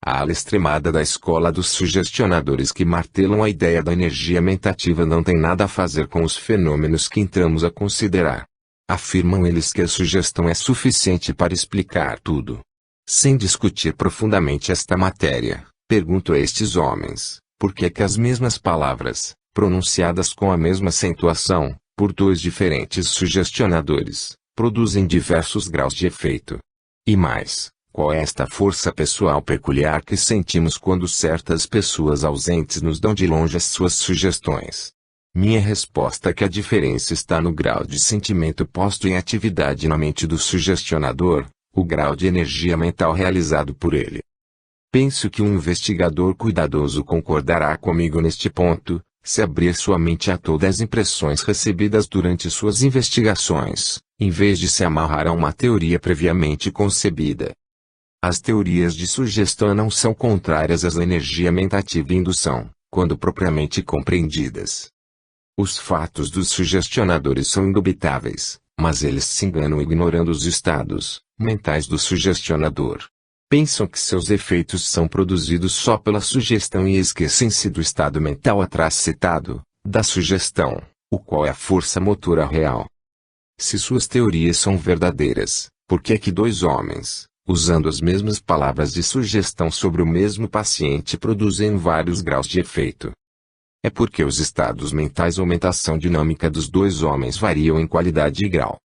A ala extremada da escola dos sugestionadores que martelam a ideia da energia mentativa não tem nada a fazer com os fenômenos que entramos a considerar. Afirmam eles que a sugestão é suficiente para explicar tudo. Sem discutir profundamente esta matéria, pergunto a estes homens, por que é que as mesmas palavras, pronunciadas com a mesma acentuação, por dois diferentes sugestionadores, produzem diversos graus de efeito? E mais, qual é esta força pessoal peculiar que sentimos quando certas pessoas ausentes nos dão de longe as suas sugestões? Minha resposta é que a diferença está no grau de sentimento posto em atividade na mente do sugestionador, o grau de energia mental realizado por ele. Penso que um investigador cuidadoso concordará comigo neste ponto, se abrir sua mente a todas as impressões recebidas durante suas investigações, em vez de se amarrar a uma teoria previamente concebida. As teorias de sugestão não são contrárias à energia mentativa e indução, quando propriamente compreendidas. Os fatos dos sugestionadores são indubitáveis, mas eles se enganam ignorando os estados mentais do sugestionador. Pensam que seus efeitos são produzidos só pela sugestão e esquecem-se do estado mental atrás citado, da sugestão, o qual é a força motora real. Se suas teorias são verdadeiras, por que é que dois homens, usando as mesmas palavras de sugestão sobre o mesmo paciente produzem vários graus de efeito? É porque os estados mentais ou mentação dinâmica dos dois homens variam em qualidade e grau.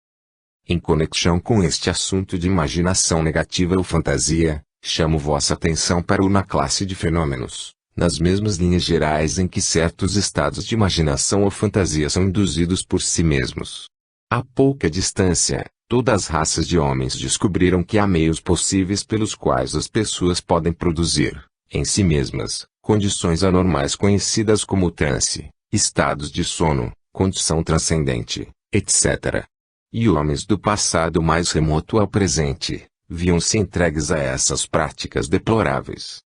Em conexão com este assunto de imaginação negativa ou fantasia, chamo vossa atenção para uma classe de fenômenos, nas mesmas linhas gerais em que certos estados de imaginação ou fantasia são induzidos por si mesmos. A pouca distância, todas as raças de homens descobriram que há meios possíveis pelos quais as pessoas podem produzir, em si mesmas, condições anormais conhecidas como transe, estados de sono, condição transcendente, etc. E homens do passado mais remoto ao presente, viam-se entregues a essas práticas deploráveis.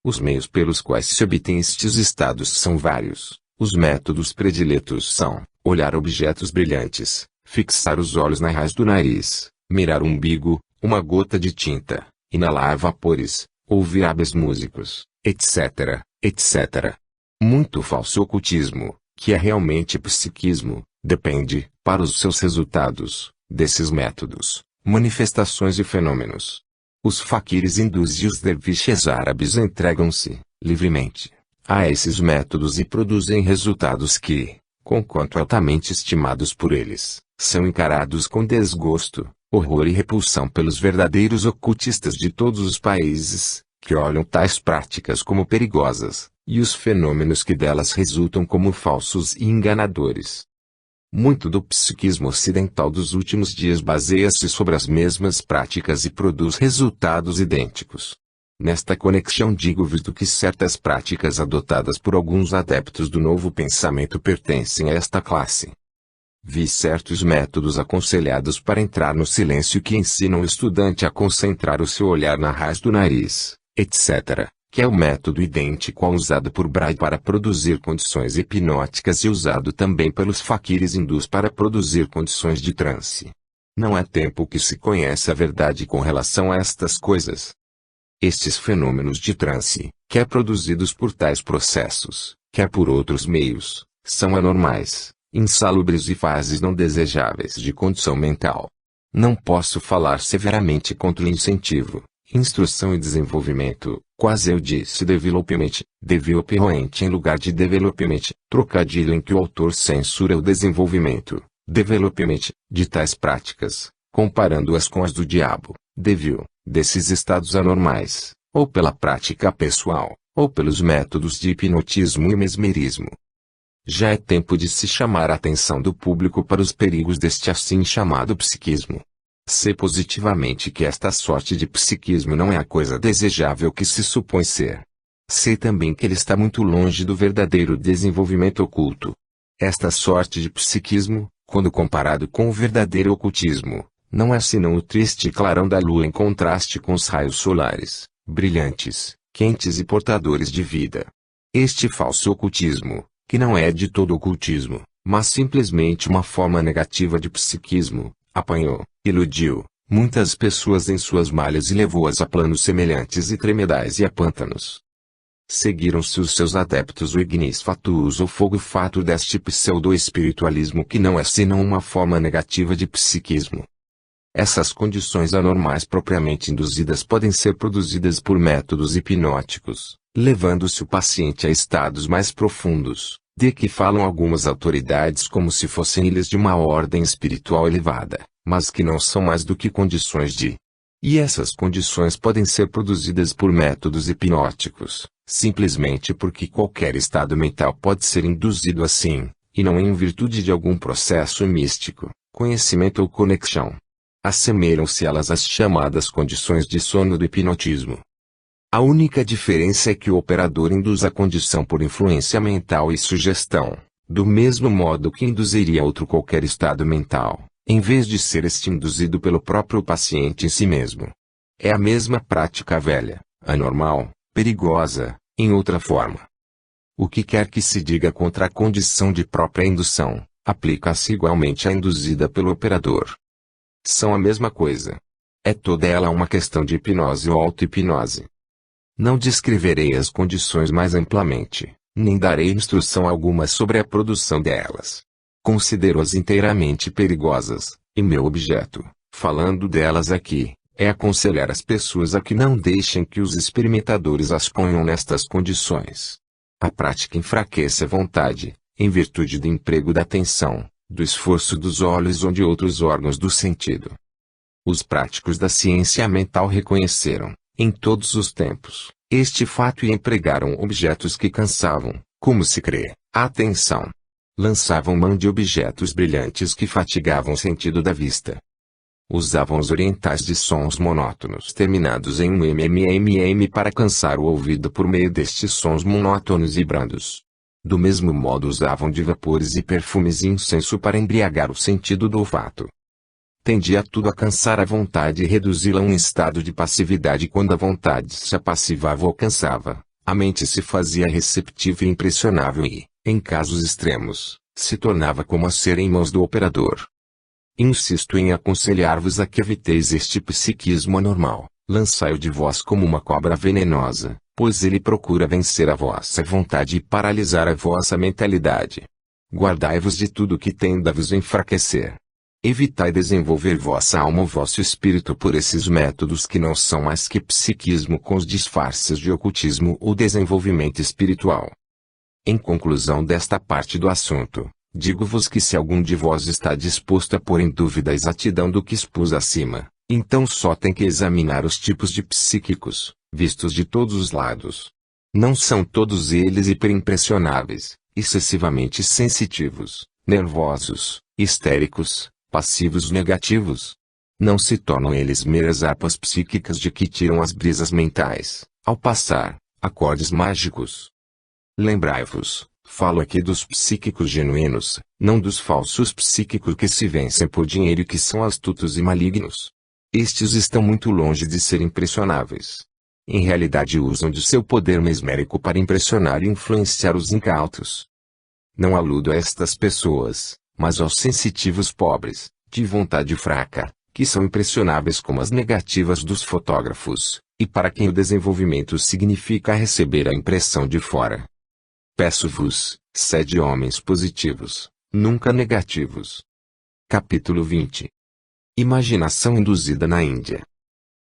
Os meios pelos quais se obtêm estes estados são vários. Os métodos prediletos são, olhar objetos brilhantes, fixar os olhos na raiz do nariz, mirar o umbigo, uma gota de tinta, inalar vapores, ouvir hábeis músicos, etc., etc. Muito falso ocultismo, que é realmente psiquismo, depende, para os seus resultados, desses métodos, manifestações e fenômenos. Os faquires hindus e os derviches árabes entregam-se, livremente, a esses métodos e produzem resultados que, conquanto altamente estimados por eles, são encarados com desgosto, horror e repulsão pelos verdadeiros ocultistas de todos os países, que olham tais práticas como perigosas, e os fenômenos que delas resultam como falsos e enganadores. Muito do psiquismo ocidental dos últimos dias baseia-se sobre as mesmas práticas e produz resultados idênticos. Nesta conexão digo-vos que certas práticas adotadas por alguns adeptos do novo pensamento pertencem a esta classe. Vi certos métodos aconselhados para entrar no silêncio que ensinam o estudante a concentrar o seu olhar na raiz do nariz, etc., que é o método idêntico ao usado por Braille para produzir condições hipnóticas e usado também pelos faquires hindus para produzir condições de transe. Não há tempo que se conhece a verdade com relação a estas coisas. Estes fenômenos de transe, produzidos por tais processos, quer por outros meios, são anormais, insalubres e fases não desejáveis de condição mental. Não posso falar severamente contra o incentivo, instrução e desenvolvimento, quase eu disse development em lugar de development, trocadilho em que o autor censura o desenvolvimento, development, de tais práticas, comparando-as com as do diabo, devil, desses estados anormais, ou pela prática pessoal, ou pelos métodos de hipnotismo e mesmerismo. Já é tempo de se chamar a atenção do público para os perigos deste assim chamado psiquismo. Sei positivamente que esta sorte de psiquismo não é a coisa desejável que se supõe ser. Sei também que ele está muito longe do verdadeiro desenvolvimento oculto. Esta sorte de psiquismo, quando comparado com o verdadeiro ocultismo, não é senão o triste clarão da lua em contraste com os raios solares, brilhantes, quentes e portadores de vida. Este falso ocultismo, que não é de todo ocultismo, mas simplesmente uma forma negativa de psiquismo, apanhou, iludiu, muitas pessoas em suas malhas e levou-as a planos semelhantes e tremedais e a pântanos. Seguiram-se os seus adeptos o ignis fatuus ou fogo fato deste pseudo-espiritualismo que não é senão uma forma negativa de psiquismo. Essas condições anormais propriamente induzidas podem ser produzidas por métodos hipnóticos, levando-se o paciente a estados mais profundos, de que falam algumas autoridades como se fossem ilhas de uma ordem espiritual elevada, mas que não são mais do que condições de. E essas condições podem ser produzidas por métodos hipnóticos, simplesmente porque qualquer estado mental pode ser induzido assim, e não em virtude de algum processo místico, conhecimento ou conexão. Assemelham-se elas às chamadas condições de sono do hipnotismo. A única diferença é que o operador induz a condição por influência mental e sugestão, do mesmo modo que induziria outro qualquer estado mental, em vez de ser este induzido pelo próprio paciente em si mesmo. É a mesma prática velha, anormal, perigosa, em outra forma. O que quer que se diga contra a condição de própria indução, aplica-se igualmente à induzida pelo operador. São a mesma coisa. É toda ela uma questão de hipnose ou auto-hipnose. Não descreverei as condições mais amplamente, nem darei instrução alguma sobre a produção delas. Considero-as inteiramente perigosas, e meu objeto, falando delas aqui, é aconselhar as pessoas a que não deixem que os experimentadores as ponham nestas condições. A prática enfraquece a vontade, em virtude do emprego da atenção, do esforço dos olhos ou de outros órgãos do sentido. Os práticos da ciência mental reconheceram, em todos os tempos, este fato e empregaram objetos que cansavam, como se crê, a atenção. Lançavam mão de objetos brilhantes que fatigavam o sentido da vista. Usavam os orientais de sons monótonos terminados em um mmmmm para cansar o ouvido por meio destes sons monótonos e brandos. Do mesmo modo usavam de vapores e perfumes e incenso para embriagar o sentido do olfato. Tendia tudo a cansar a vontade e reduzi-la a um estado de passividade. Quando a vontade se apassivava ou cansava, a mente se fazia receptiva e impressionável e, em casos extremos, se tornava como a cera em mãos do operador. Insisto em aconselhar-vos a que eviteis este psiquismo anormal, lançai-o de vós como uma cobra venenosa, pois ele procura vencer a vossa vontade e paralisar a vossa mentalidade. Guardai-vos de tudo que tenda a vos enfraquecer. Evitai desenvolver vossa alma ou vosso espírito por esses métodos que não são mais que psiquismo com os disfarces de ocultismo ou desenvolvimento espiritual. Em conclusão desta parte do assunto, digo-vos que se algum de vós está disposto a pôr em dúvida a exatidão do que expus acima, então só tem que examinar os tipos de psíquicos, vistos de todos os lados. Não são todos eles hiperimpressionáveis, excessivamente sensitivos, nervosos, histéricos, passivos negativos. Não se tornam eles meras harpas psíquicas de que tiram as brisas mentais, ao passar, acordes mágicos. Lembrai-vos, falo aqui dos psíquicos genuínos, não dos falsos psíquicos que se vencem por dinheiro e que são astutos e malignos. Estes estão muito longe de ser impressionáveis. Em realidade usam de seu poder mesmérico para impressionar e influenciar os incautos. Não aludo a estas pessoas, mas aos sensitivos pobres, de vontade fraca, que são impressionáveis como as negativas dos fotógrafos, e para quem o desenvolvimento significa receber a impressão de fora. Peço-vos, sede homens positivos, nunca negativos. Capítulo 20. Imaginação induzida na Índia.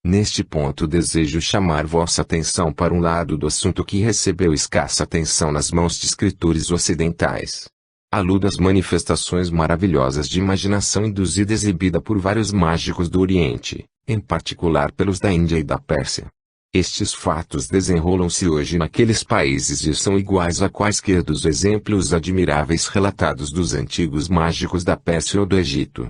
Neste ponto desejo chamar vossa atenção para um lado do assunto que recebeu escassa atenção nas mãos de escritores ocidentais. Aludo às manifestações maravilhosas de imaginação induzida exibida por vários mágicos do Oriente, em particular pelos da Índia e da Pérsia. Estes fatos desenrolam-se hoje naqueles países e são iguais a quaisquer dos exemplos admiráveis relatados dos antigos mágicos da Pérsia ou do Egito.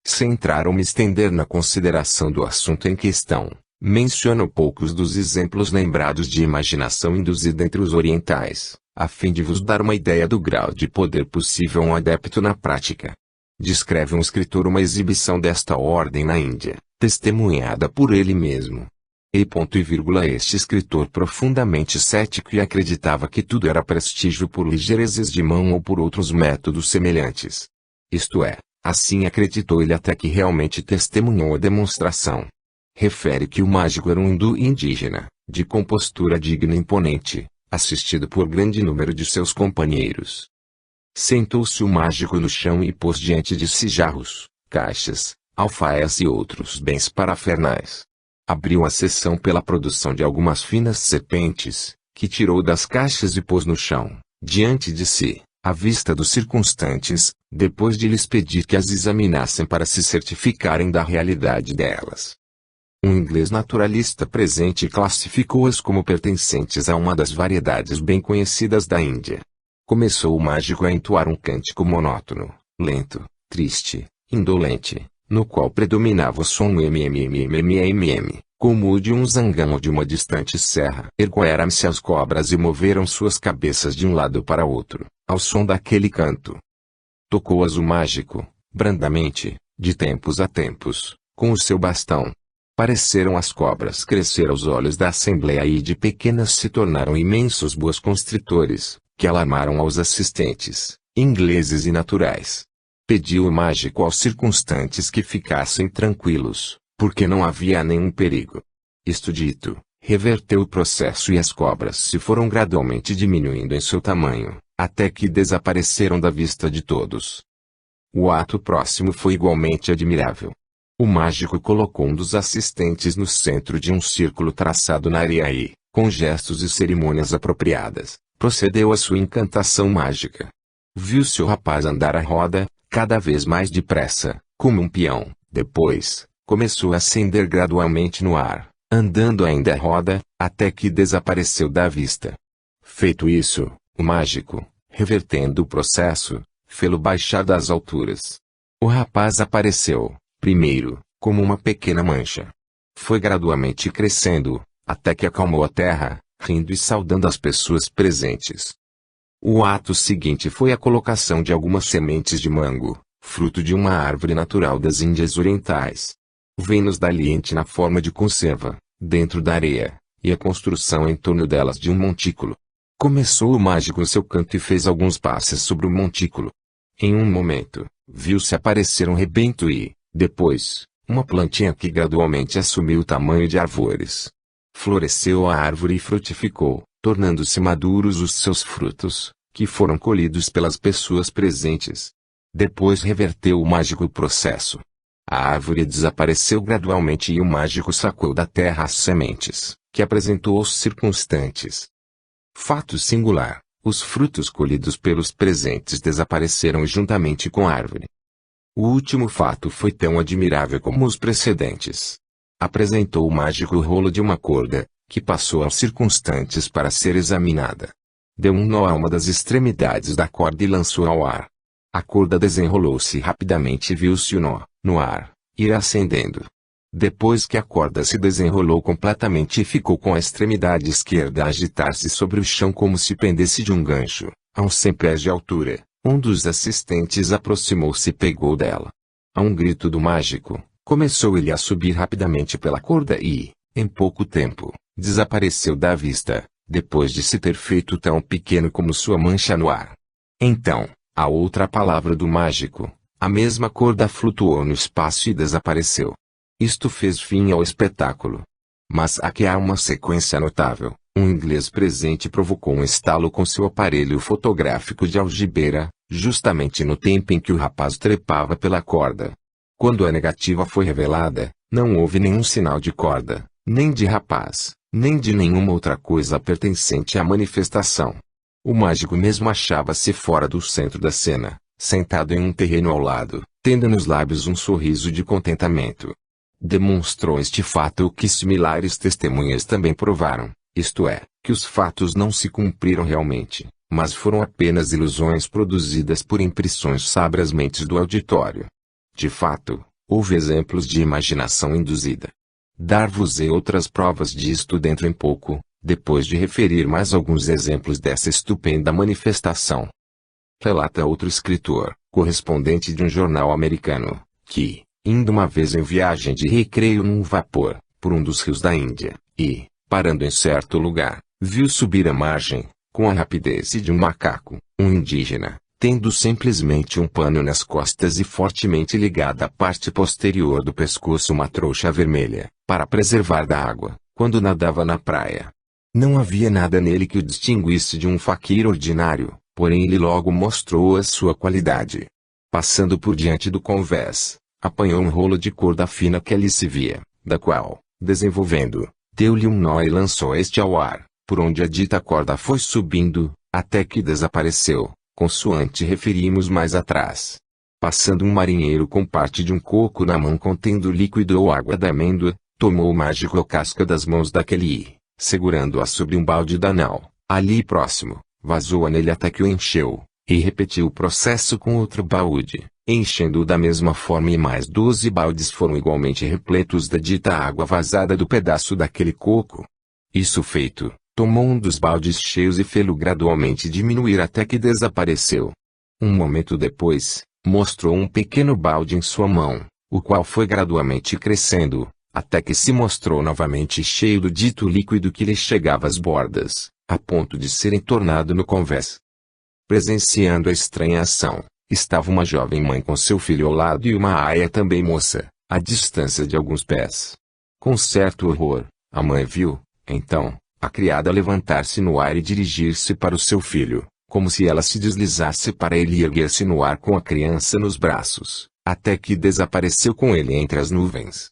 Sem entrar ou me estender na consideração do assunto em questão, menciono poucos dos exemplos lembrados de imaginação induzida entre os orientais, a fim de vos dar uma ideia do grau de poder possível a um adepto na prática. Descreve um escritor uma exibição desta ordem na Índia, testemunhada por ele mesmo. Este escritor profundamente cético e acreditava que tudo era prestígio por ligeirezas de mão ou por outros métodos semelhantes. Isto é, assim acreditou ele até que realmente testemunhou a demonstração. Refere que o mágico era um hindu indígena, de compostura digna e imponente, assistido por grande número de seus companheiros. Sentou-se o mágico no chão e pôs diante de si jarros, caixas, alfaias e outros bens parafernais. Abriu a sessão pela produção de algumas finas serpentes, que tirou das caixas e pôs no chão, diante de si, à vista dos circunstantes, depois de lhes pedir que as examinassem para se certificarem da realidade delas. Um inglês naturalista presente classificou-as como pertencentes a uma das variedades bem conhecidas da Índia. Começou o mágico a entoar um cântico monótono, lento, triste, indolente, no qual predominava o som mmmmm, como o de um zangão ou de uma distante serra. Ergueram-se as cobras e moveram suas cabeças de um lado para outro, ao som daquele canto. Tocou-as o mágico, brandamente, de tempos a tempos, com o seu bastão. Pareceram as cobras crescer aos olhos da assembleia e de pequenas se tornaram imensos boas constritores, que alarmaram aos assistentes, ingleses e naturais. Pediu o mágico aos circunstantes que ficassem tranquilos, porque não havia nenhum perigo. Isto dito, reverteu o processo e as cobras se foram gradualmente diminuindo em seu tamanho, até que desapareceram da vista de todos. O ato próximo foi igualmente admirável. O mágico colocou um dos assistentes no centro de um círculo traçado na areia e, com gestos e cerimônias apropriadas, procedeu à sua encantação mágica. Viu-se o rapaz andar à roda, cada vez mais depressa, como um peão. Depois, começou a ascender gradualmente no ar, andando ainda à roda, até que desapareceu da vista. Feito isso, o mágico, revertendo o processo, fê-lo baixar das alturas. O rapaz apareceu, primeiro, como uma pequena mancha. Foi gradualmente crescendo, até que acalmou a terra, rindo e saudando as pessoas presentes. O ato seguinte foi a colocação de algumas sementes de mango, fruto de uma árvore natural das Índias Orientais. Vem-nos daliente na forma de conserva, dentro da areia, e a construção em torno delas de um montículo. Começou o mágico seu canto e fez alguns passes sobre o montículo. Em um momento, viu-se aparecer um rebento e, depois, uma plantinha que gradualmente assumiu o tamanho de árvores. Floresceu a árvore e frutificou, tornando-se maduros os seus frutos, que foram colhidos pelas pessoas presentes. Depois reverteu o mágico processo. A árvore desapareceu gradualmente e o mágico sacou da terra as sementes, que apresentou aos circunstantes. Fato singular, os frutos colhidos pelos presentes desapareceram juntamente com a árvore. O último fato foi tão admirável como os precedentes. Apresentou o mágico o rolo de uma corda, que passou aos circunstantes para ser examinada. Deu um nó a uma das extremidades da corda e lançou ao ar. A corda desenrolou-se rapidamente e viu-se o nó, no ar, ir ascendendo. Depois que a corda se desenrolou completamente e ficou com a extremidade esquerda a agitar-se sobre o chão como se pendesse de um gancho, a uns 100 pés de altura, um dos assistentes aproximou-se e pegou dela. A um grito do mágico, começou ele a subir rapidamente pela corda e, em pouco tempo, desapareceu da vista, depois de se ter feito tão pequeno como sua mancha no ar. Então, a outra palavra do mágico, a mesma corda flutuou no espaço e desapareceu. Isto fez fim ao espetáculo. Mas aqui há uma sequência notável, Um inglês presente provocou um estalo com seu aparelho fotográfico de algibeira, justamente no tempo em que o rapaz trepava pela corda. Quando a negativa foi revelada, não houve nenhum sinal de corda, nem de rapaz, nem de nenhuma outra coisa pertencente à manifestação. O mágico mesmo achava-se fora do centro da cena, sentado em um terreno ao lado, tendo nos lábios um sorriso de contentamento. Demonstrou este fato o que similares testemunhas também provaram, isto é, que os fatos não se cumpriram realmente, mas foram apenas ilusões produzidas por impressões sábias mentes do auditório. De fato, houve exemplos de imaginação induzida. Dar-vos-ei outras provas disto dentro em pouco, depois de referir mais alguns exemplos dessa estupenda manifestação. Relata outro escritor, correspondente de um jornal americano, que, indo uma vez em viagem de recreio num vapor, por um dos rios da Índia, e, parando em certo lugar, viu subir à margem, com a rapidez de um macaco, um indígena, tendo simplesmente um pano nas costas e fortemente ligada à parte posterior do pescoço uma trouxa vermelha, para preservar da água, quando nadava na praia. Não havia nada nele que o distinguisse de um faquir ordinário, porém ele logo mostrou a sua qualidade. Passando por diante do convés, apanhou um rolo de corda fina que ali se via, da qual, desenvolvendo, deu-lhe um nó e lançou este ao ar, por onde a dita corda foi subindo, até que desapareceu, consoante referimos mais atrás. Passando um marinheiro com parte de um coco na mão contendo líquido ou água da amêndoa, tomou o mágico a casca das mãos daquele e, segurando-a sobre um balde da nau, ali próximo, vazou-a nele até que o encheu, e repetiu o processo com outro balde, enchendo-o da mesma forma e mais 12 baldes foram igualmente repletos da dita água vazada do pedaço daquele coco. Isso feito, tomou um dos baldes cheios e fê-lo gradualmente diminuir até que desapareceu. Um momento depois, mostrou um pequeno balde em sua mão, o qual foi gradualmente crescendo, até que se mostrou novamente cheio do dito líquido que lhe chegava às bordas, a ponto de ser entornado no convés. Presenciando a estranha ação, estava uma jovem mãe com seu filho ao lado e uma aia também moça, à distância de alguns pés. Com certo horror, a mãe viu, então, a criada levantar-se no ar e dirigir-se para o seu filho, como se ela se deslizasse para ele e erguer-se no ar com a criança nos braços, até que desapareceu com ele entre as nuvens.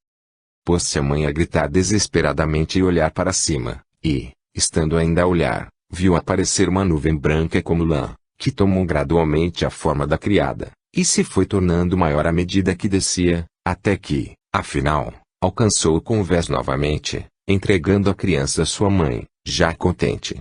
Pôs-se a mãe a gritar desesperadamente e olhar para cima, e, estando ainda a olhar, viu aparecer uma nuvem branca como lã, que tomou gradualmente a forma da criada, e se foi tornando maior à medida que descia, até que, afinal, alcançou o convés novamente, entregando a criança à sua mãe, já contente.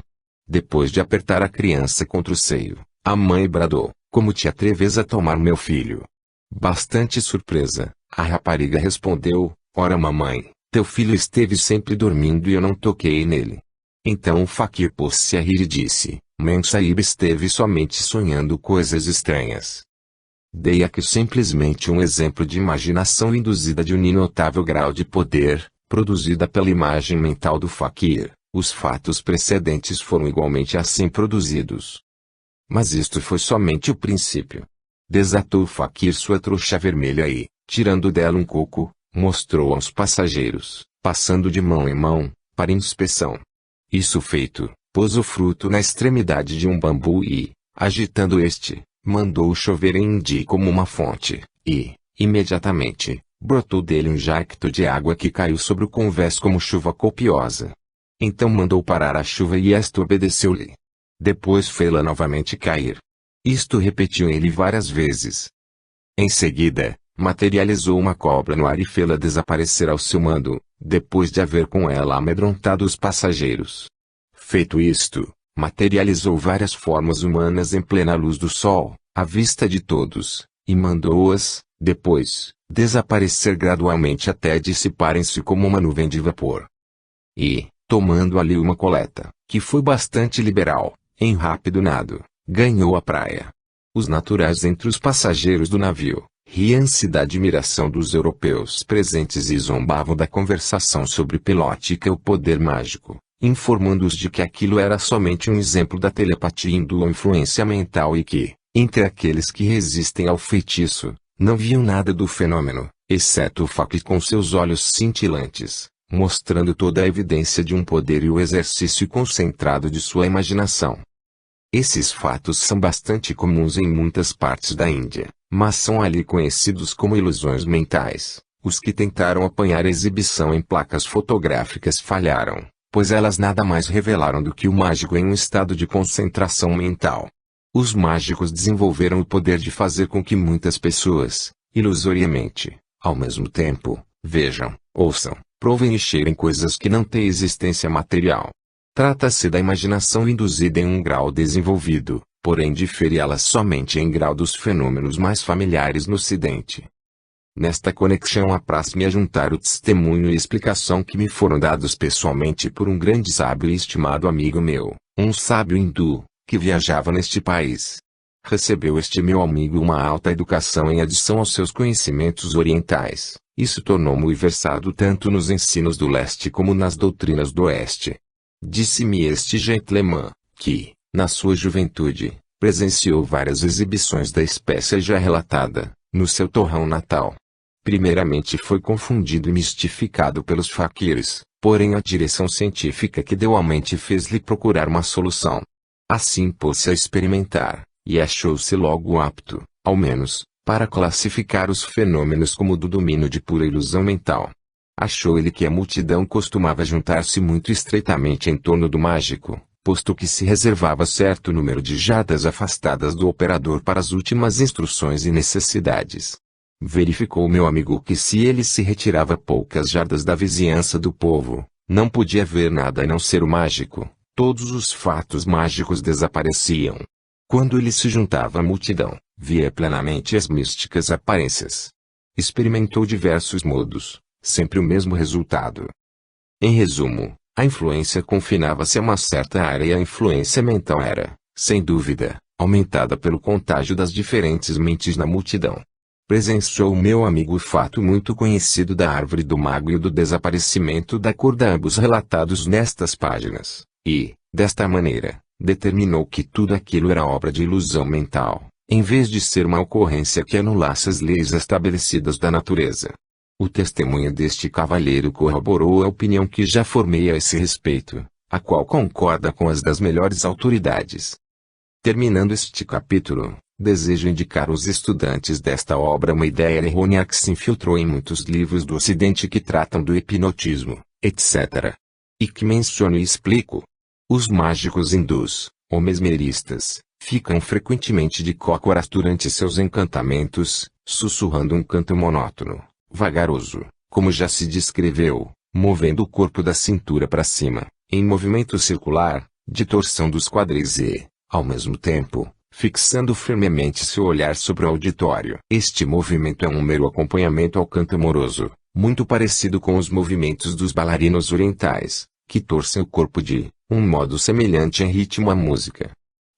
Depois de apertar a criança contra o seio, a mãe bradou: "Como te atreves a tomar meu filho?" Bastante surpresa, a rapariga respondeu: "Ora mamãe, teu filho esteve sempre dormindo e eu não toquei nele." Então o faquir pôs-se a rir e disse: "Mensahib esteve somente sonhando coisas estranhas." Dei aqui simplesmente um exemplo de imaginação induzida de um inotável grau de poder, produzida pela imagem mental do faquir. Os fatos precedentes foram igualmente assim produzidos. Mas isto foi somente o princípio. Desatou o faquir sua trouxa vermelha e, tirando dela um coco, mostrou aos passageiros, passando de mão em mão, para inspeção. Isso feito, pôs o fruto na extremidade de um bambu e, agitando este, mandou chover em Indi como uma fonte, e, imediatamente, brotou dele um jacto de água que caiu sobre o convés como chuva copiosa. Então mandou parar a chuva e esta obedeceu-lhe. Depois fê-la novamente cair. Isto repetiu ele várias vezes. Em seguida, materializou uma cobra no ar e fê-la desaparecer ao seu mando, depois de haver com ela amedrontado os passageiros. Feito isto, materializou várias formas humanas em plena luz do sol, à vista de todos, e mandou-as, depois, desaparecer gradualmente até dissiparem-se como uma nuvem de vapor. E, tomando ali uma coleta, que foi bastante liberal, em rápido nado, ganhou a praia. Os naturais entre os passageiros do navio, riam-se da admiração dos europeus presentes e zombavam da conversação sobre pelótica e o poder mágico, informando-os de que aquilo era somente um exemplo da telepatia hindu ou influência mental e que, entre aqueles que resistem ao feitiço, não viam nada do fenômeno, exceto o faquir com seus olhos cintilantes, mostrando toda a evidência de um poder e o exercício concentrado de sua imaginação. Esses fatos são bastante comuns em muitas partes da Índia, mas são ali conhecidos como ilusões mentais. Os que tentaram apanhar a exibição em placas fotográficas falharam, pois elas nada mais revelaram do que o mágico em um estado de concentração mental. Os mágicos desenvolveram o poder de fazer com que muitas pessoas, ilusoriamente, ao mesmo tempo, vejam, ouçam, provem e cheirem coisas que não têm existência material. Trata-se da imaginação induzida em um grau desenvolvido, porém difere ela somente em grau dos fenômenos mais familiares no Ocidente. Nesta conexão apraz-me a juntar o testemunho e explicação que me foram dados pessoalmente por um grande sábio e estimado amigo meu, um sábio hindu, que viajava neste país. Recebeu este meu amigo uma alta educação em adição aos seus conhecimentos orientais. Isso tornou-me versado tanto nos ensinos do leste como nas doutrinas do oeste. Disse-me este gentleman, que, na sua juventude, presenciou várias exibições da espécie já relatada, no seu torrão natal. Primeiramente foi confundido e mistificado pelos faquires, porém a direção científica que deu à mente fez-lhe procurar uma solução. Assim pôs-se a experimentar, e achou-se logo apto, ao menos, para classificar os fenômenos como do domínio de pura ilusão mental. Achou ele que a multidão costumava juntar-se muito estreitamente em torno do mágico, posto que se reservava certo número de jardas afastadas do operador para as últimas instruções e necessidades. Verificou meu amigo que se ele se retirava poucas jardas da vizinhança do povo, não podia ver nada a não ser o mágico, todos os fatos mágicos desapareciam. Quando ele se juntava à multidão, via plenamente as místicas aparências. Experimentou diversos modos, sempre o mesmo resultado. Em resumo, a influência confinava-se a uma certa área e a influência mental era, sem dúvida, aumentada pelo contágio das diferentes mentes na multidão. Presenciou meu amigo o fato muito conhecido da árvore do mago e do desaparecimento da cor da ambos relatados nestas páginas, e, desta maneira, determinou que tudo aquilo era obra de ilusão mental, em vez de ser uma ocorrência que anulasse as leis estabelecidas da natureza. O testemunho deste cavalheiro corroborou a opinião que já formei a esse respeito, a qual concorda com as das melhores autoridades. Terminando este capítulo, desejo indicar aos estudantes desta obra uma ideia errônea que se infiltrou em muitos livros do Ocidente que tratam do hipnotismo, etc. E que menciono e explico. Os mágicos hindus, ou mesmeristas, ficam frequentemente de cócoras durante seus encantamentos, sussurrando um canto monótono, vagaroso, como já se descreveu, movendo o corpo da cintura para cima, em movimento circular, de torção dos quadris e, ao mesmo tempo, fixando firmemente seu olhar sobre o auditório. Este movimento é um mero acompanhamento ao canto amoroso, muito parecido com os movimentos dos bailarinos orientais, que torcem o corpo de um modo semelhante em ritmo à música.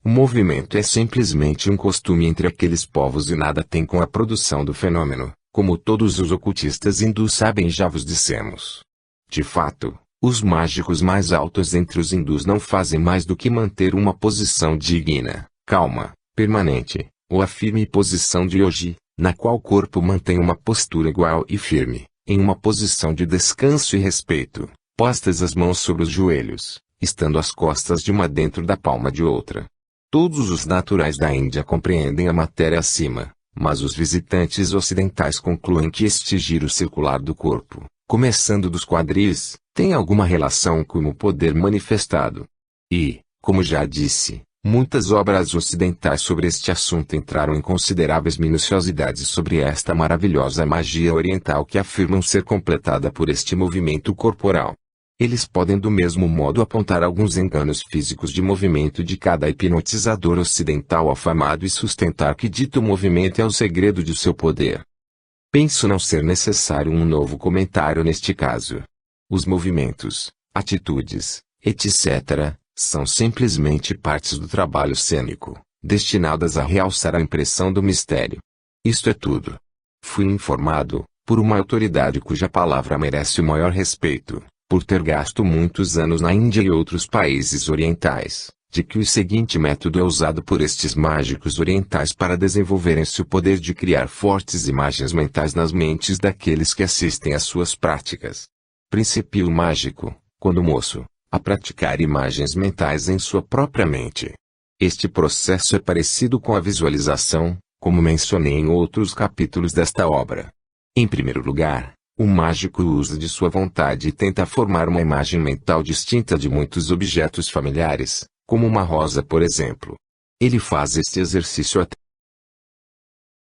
O movimento é simplesmente um costume entre aqueles povos e nada tem com a produção do fenômeno, como todos os ocultistas hindus sabem já vos dissemos. De fato, os mágicos mais altos entre os hindus não fazem mais do que manter uma posição digna, calma, permanente, ou a firme posição de yogi, na qual o corpo mantém uma postura igual e firme, em uma posição de descanso e respeito, postas as mãos sobre os joelhos, estando as costas de uma dentro da palma de outra. Todos os naturais da Índia compreendem a matéria acima, mas os visitantes ocidentais concluem que este giro circular do corpo, começando dos quadris, tem alguma relação com o poder manifestado. E, como já disse, muitas obras ocidentais sobre este assunto entraram em consideráveis minuciosidades sobre esta maravilhosa magia oriental que afirmam ser completada por este movimento corporal. Eles podem do mesmo modo apontar alguns enganos físicos de movimento de cada hipnotizador ocidental afamado e sustentar que dito movimento é o segredo de seu poder. Penso não ser necessário um novo comentário neste caso. Os movimentos, atitudes, etc., são simplesmente partes do trabalho cênico, destinadas a realçar a impressão do mistério. Isto é tudo. Fui informado, por uma autoridade cuja palavra merece o maior respeito, por ter gasto muitos anos na Índia e outros países orientais, de que o seguinte método é usado por estes mágicos orientais para desenvolverem-se o poder de criar fortes imagens mentais nas mentes daqueles que assistem às suas práticas. Principio mágico, quando moço, a praticar imagens mentais em sua própria mente. Este processo é parecido com a visualização, como mencionei em outros capítulos desta obra. Em primeiro lugar, o mágico usa de sua vontade e tenta formar uma imagem mental distinta de muitos objetos familiares, como uma rosa por exemplo. Ele faz este exercício até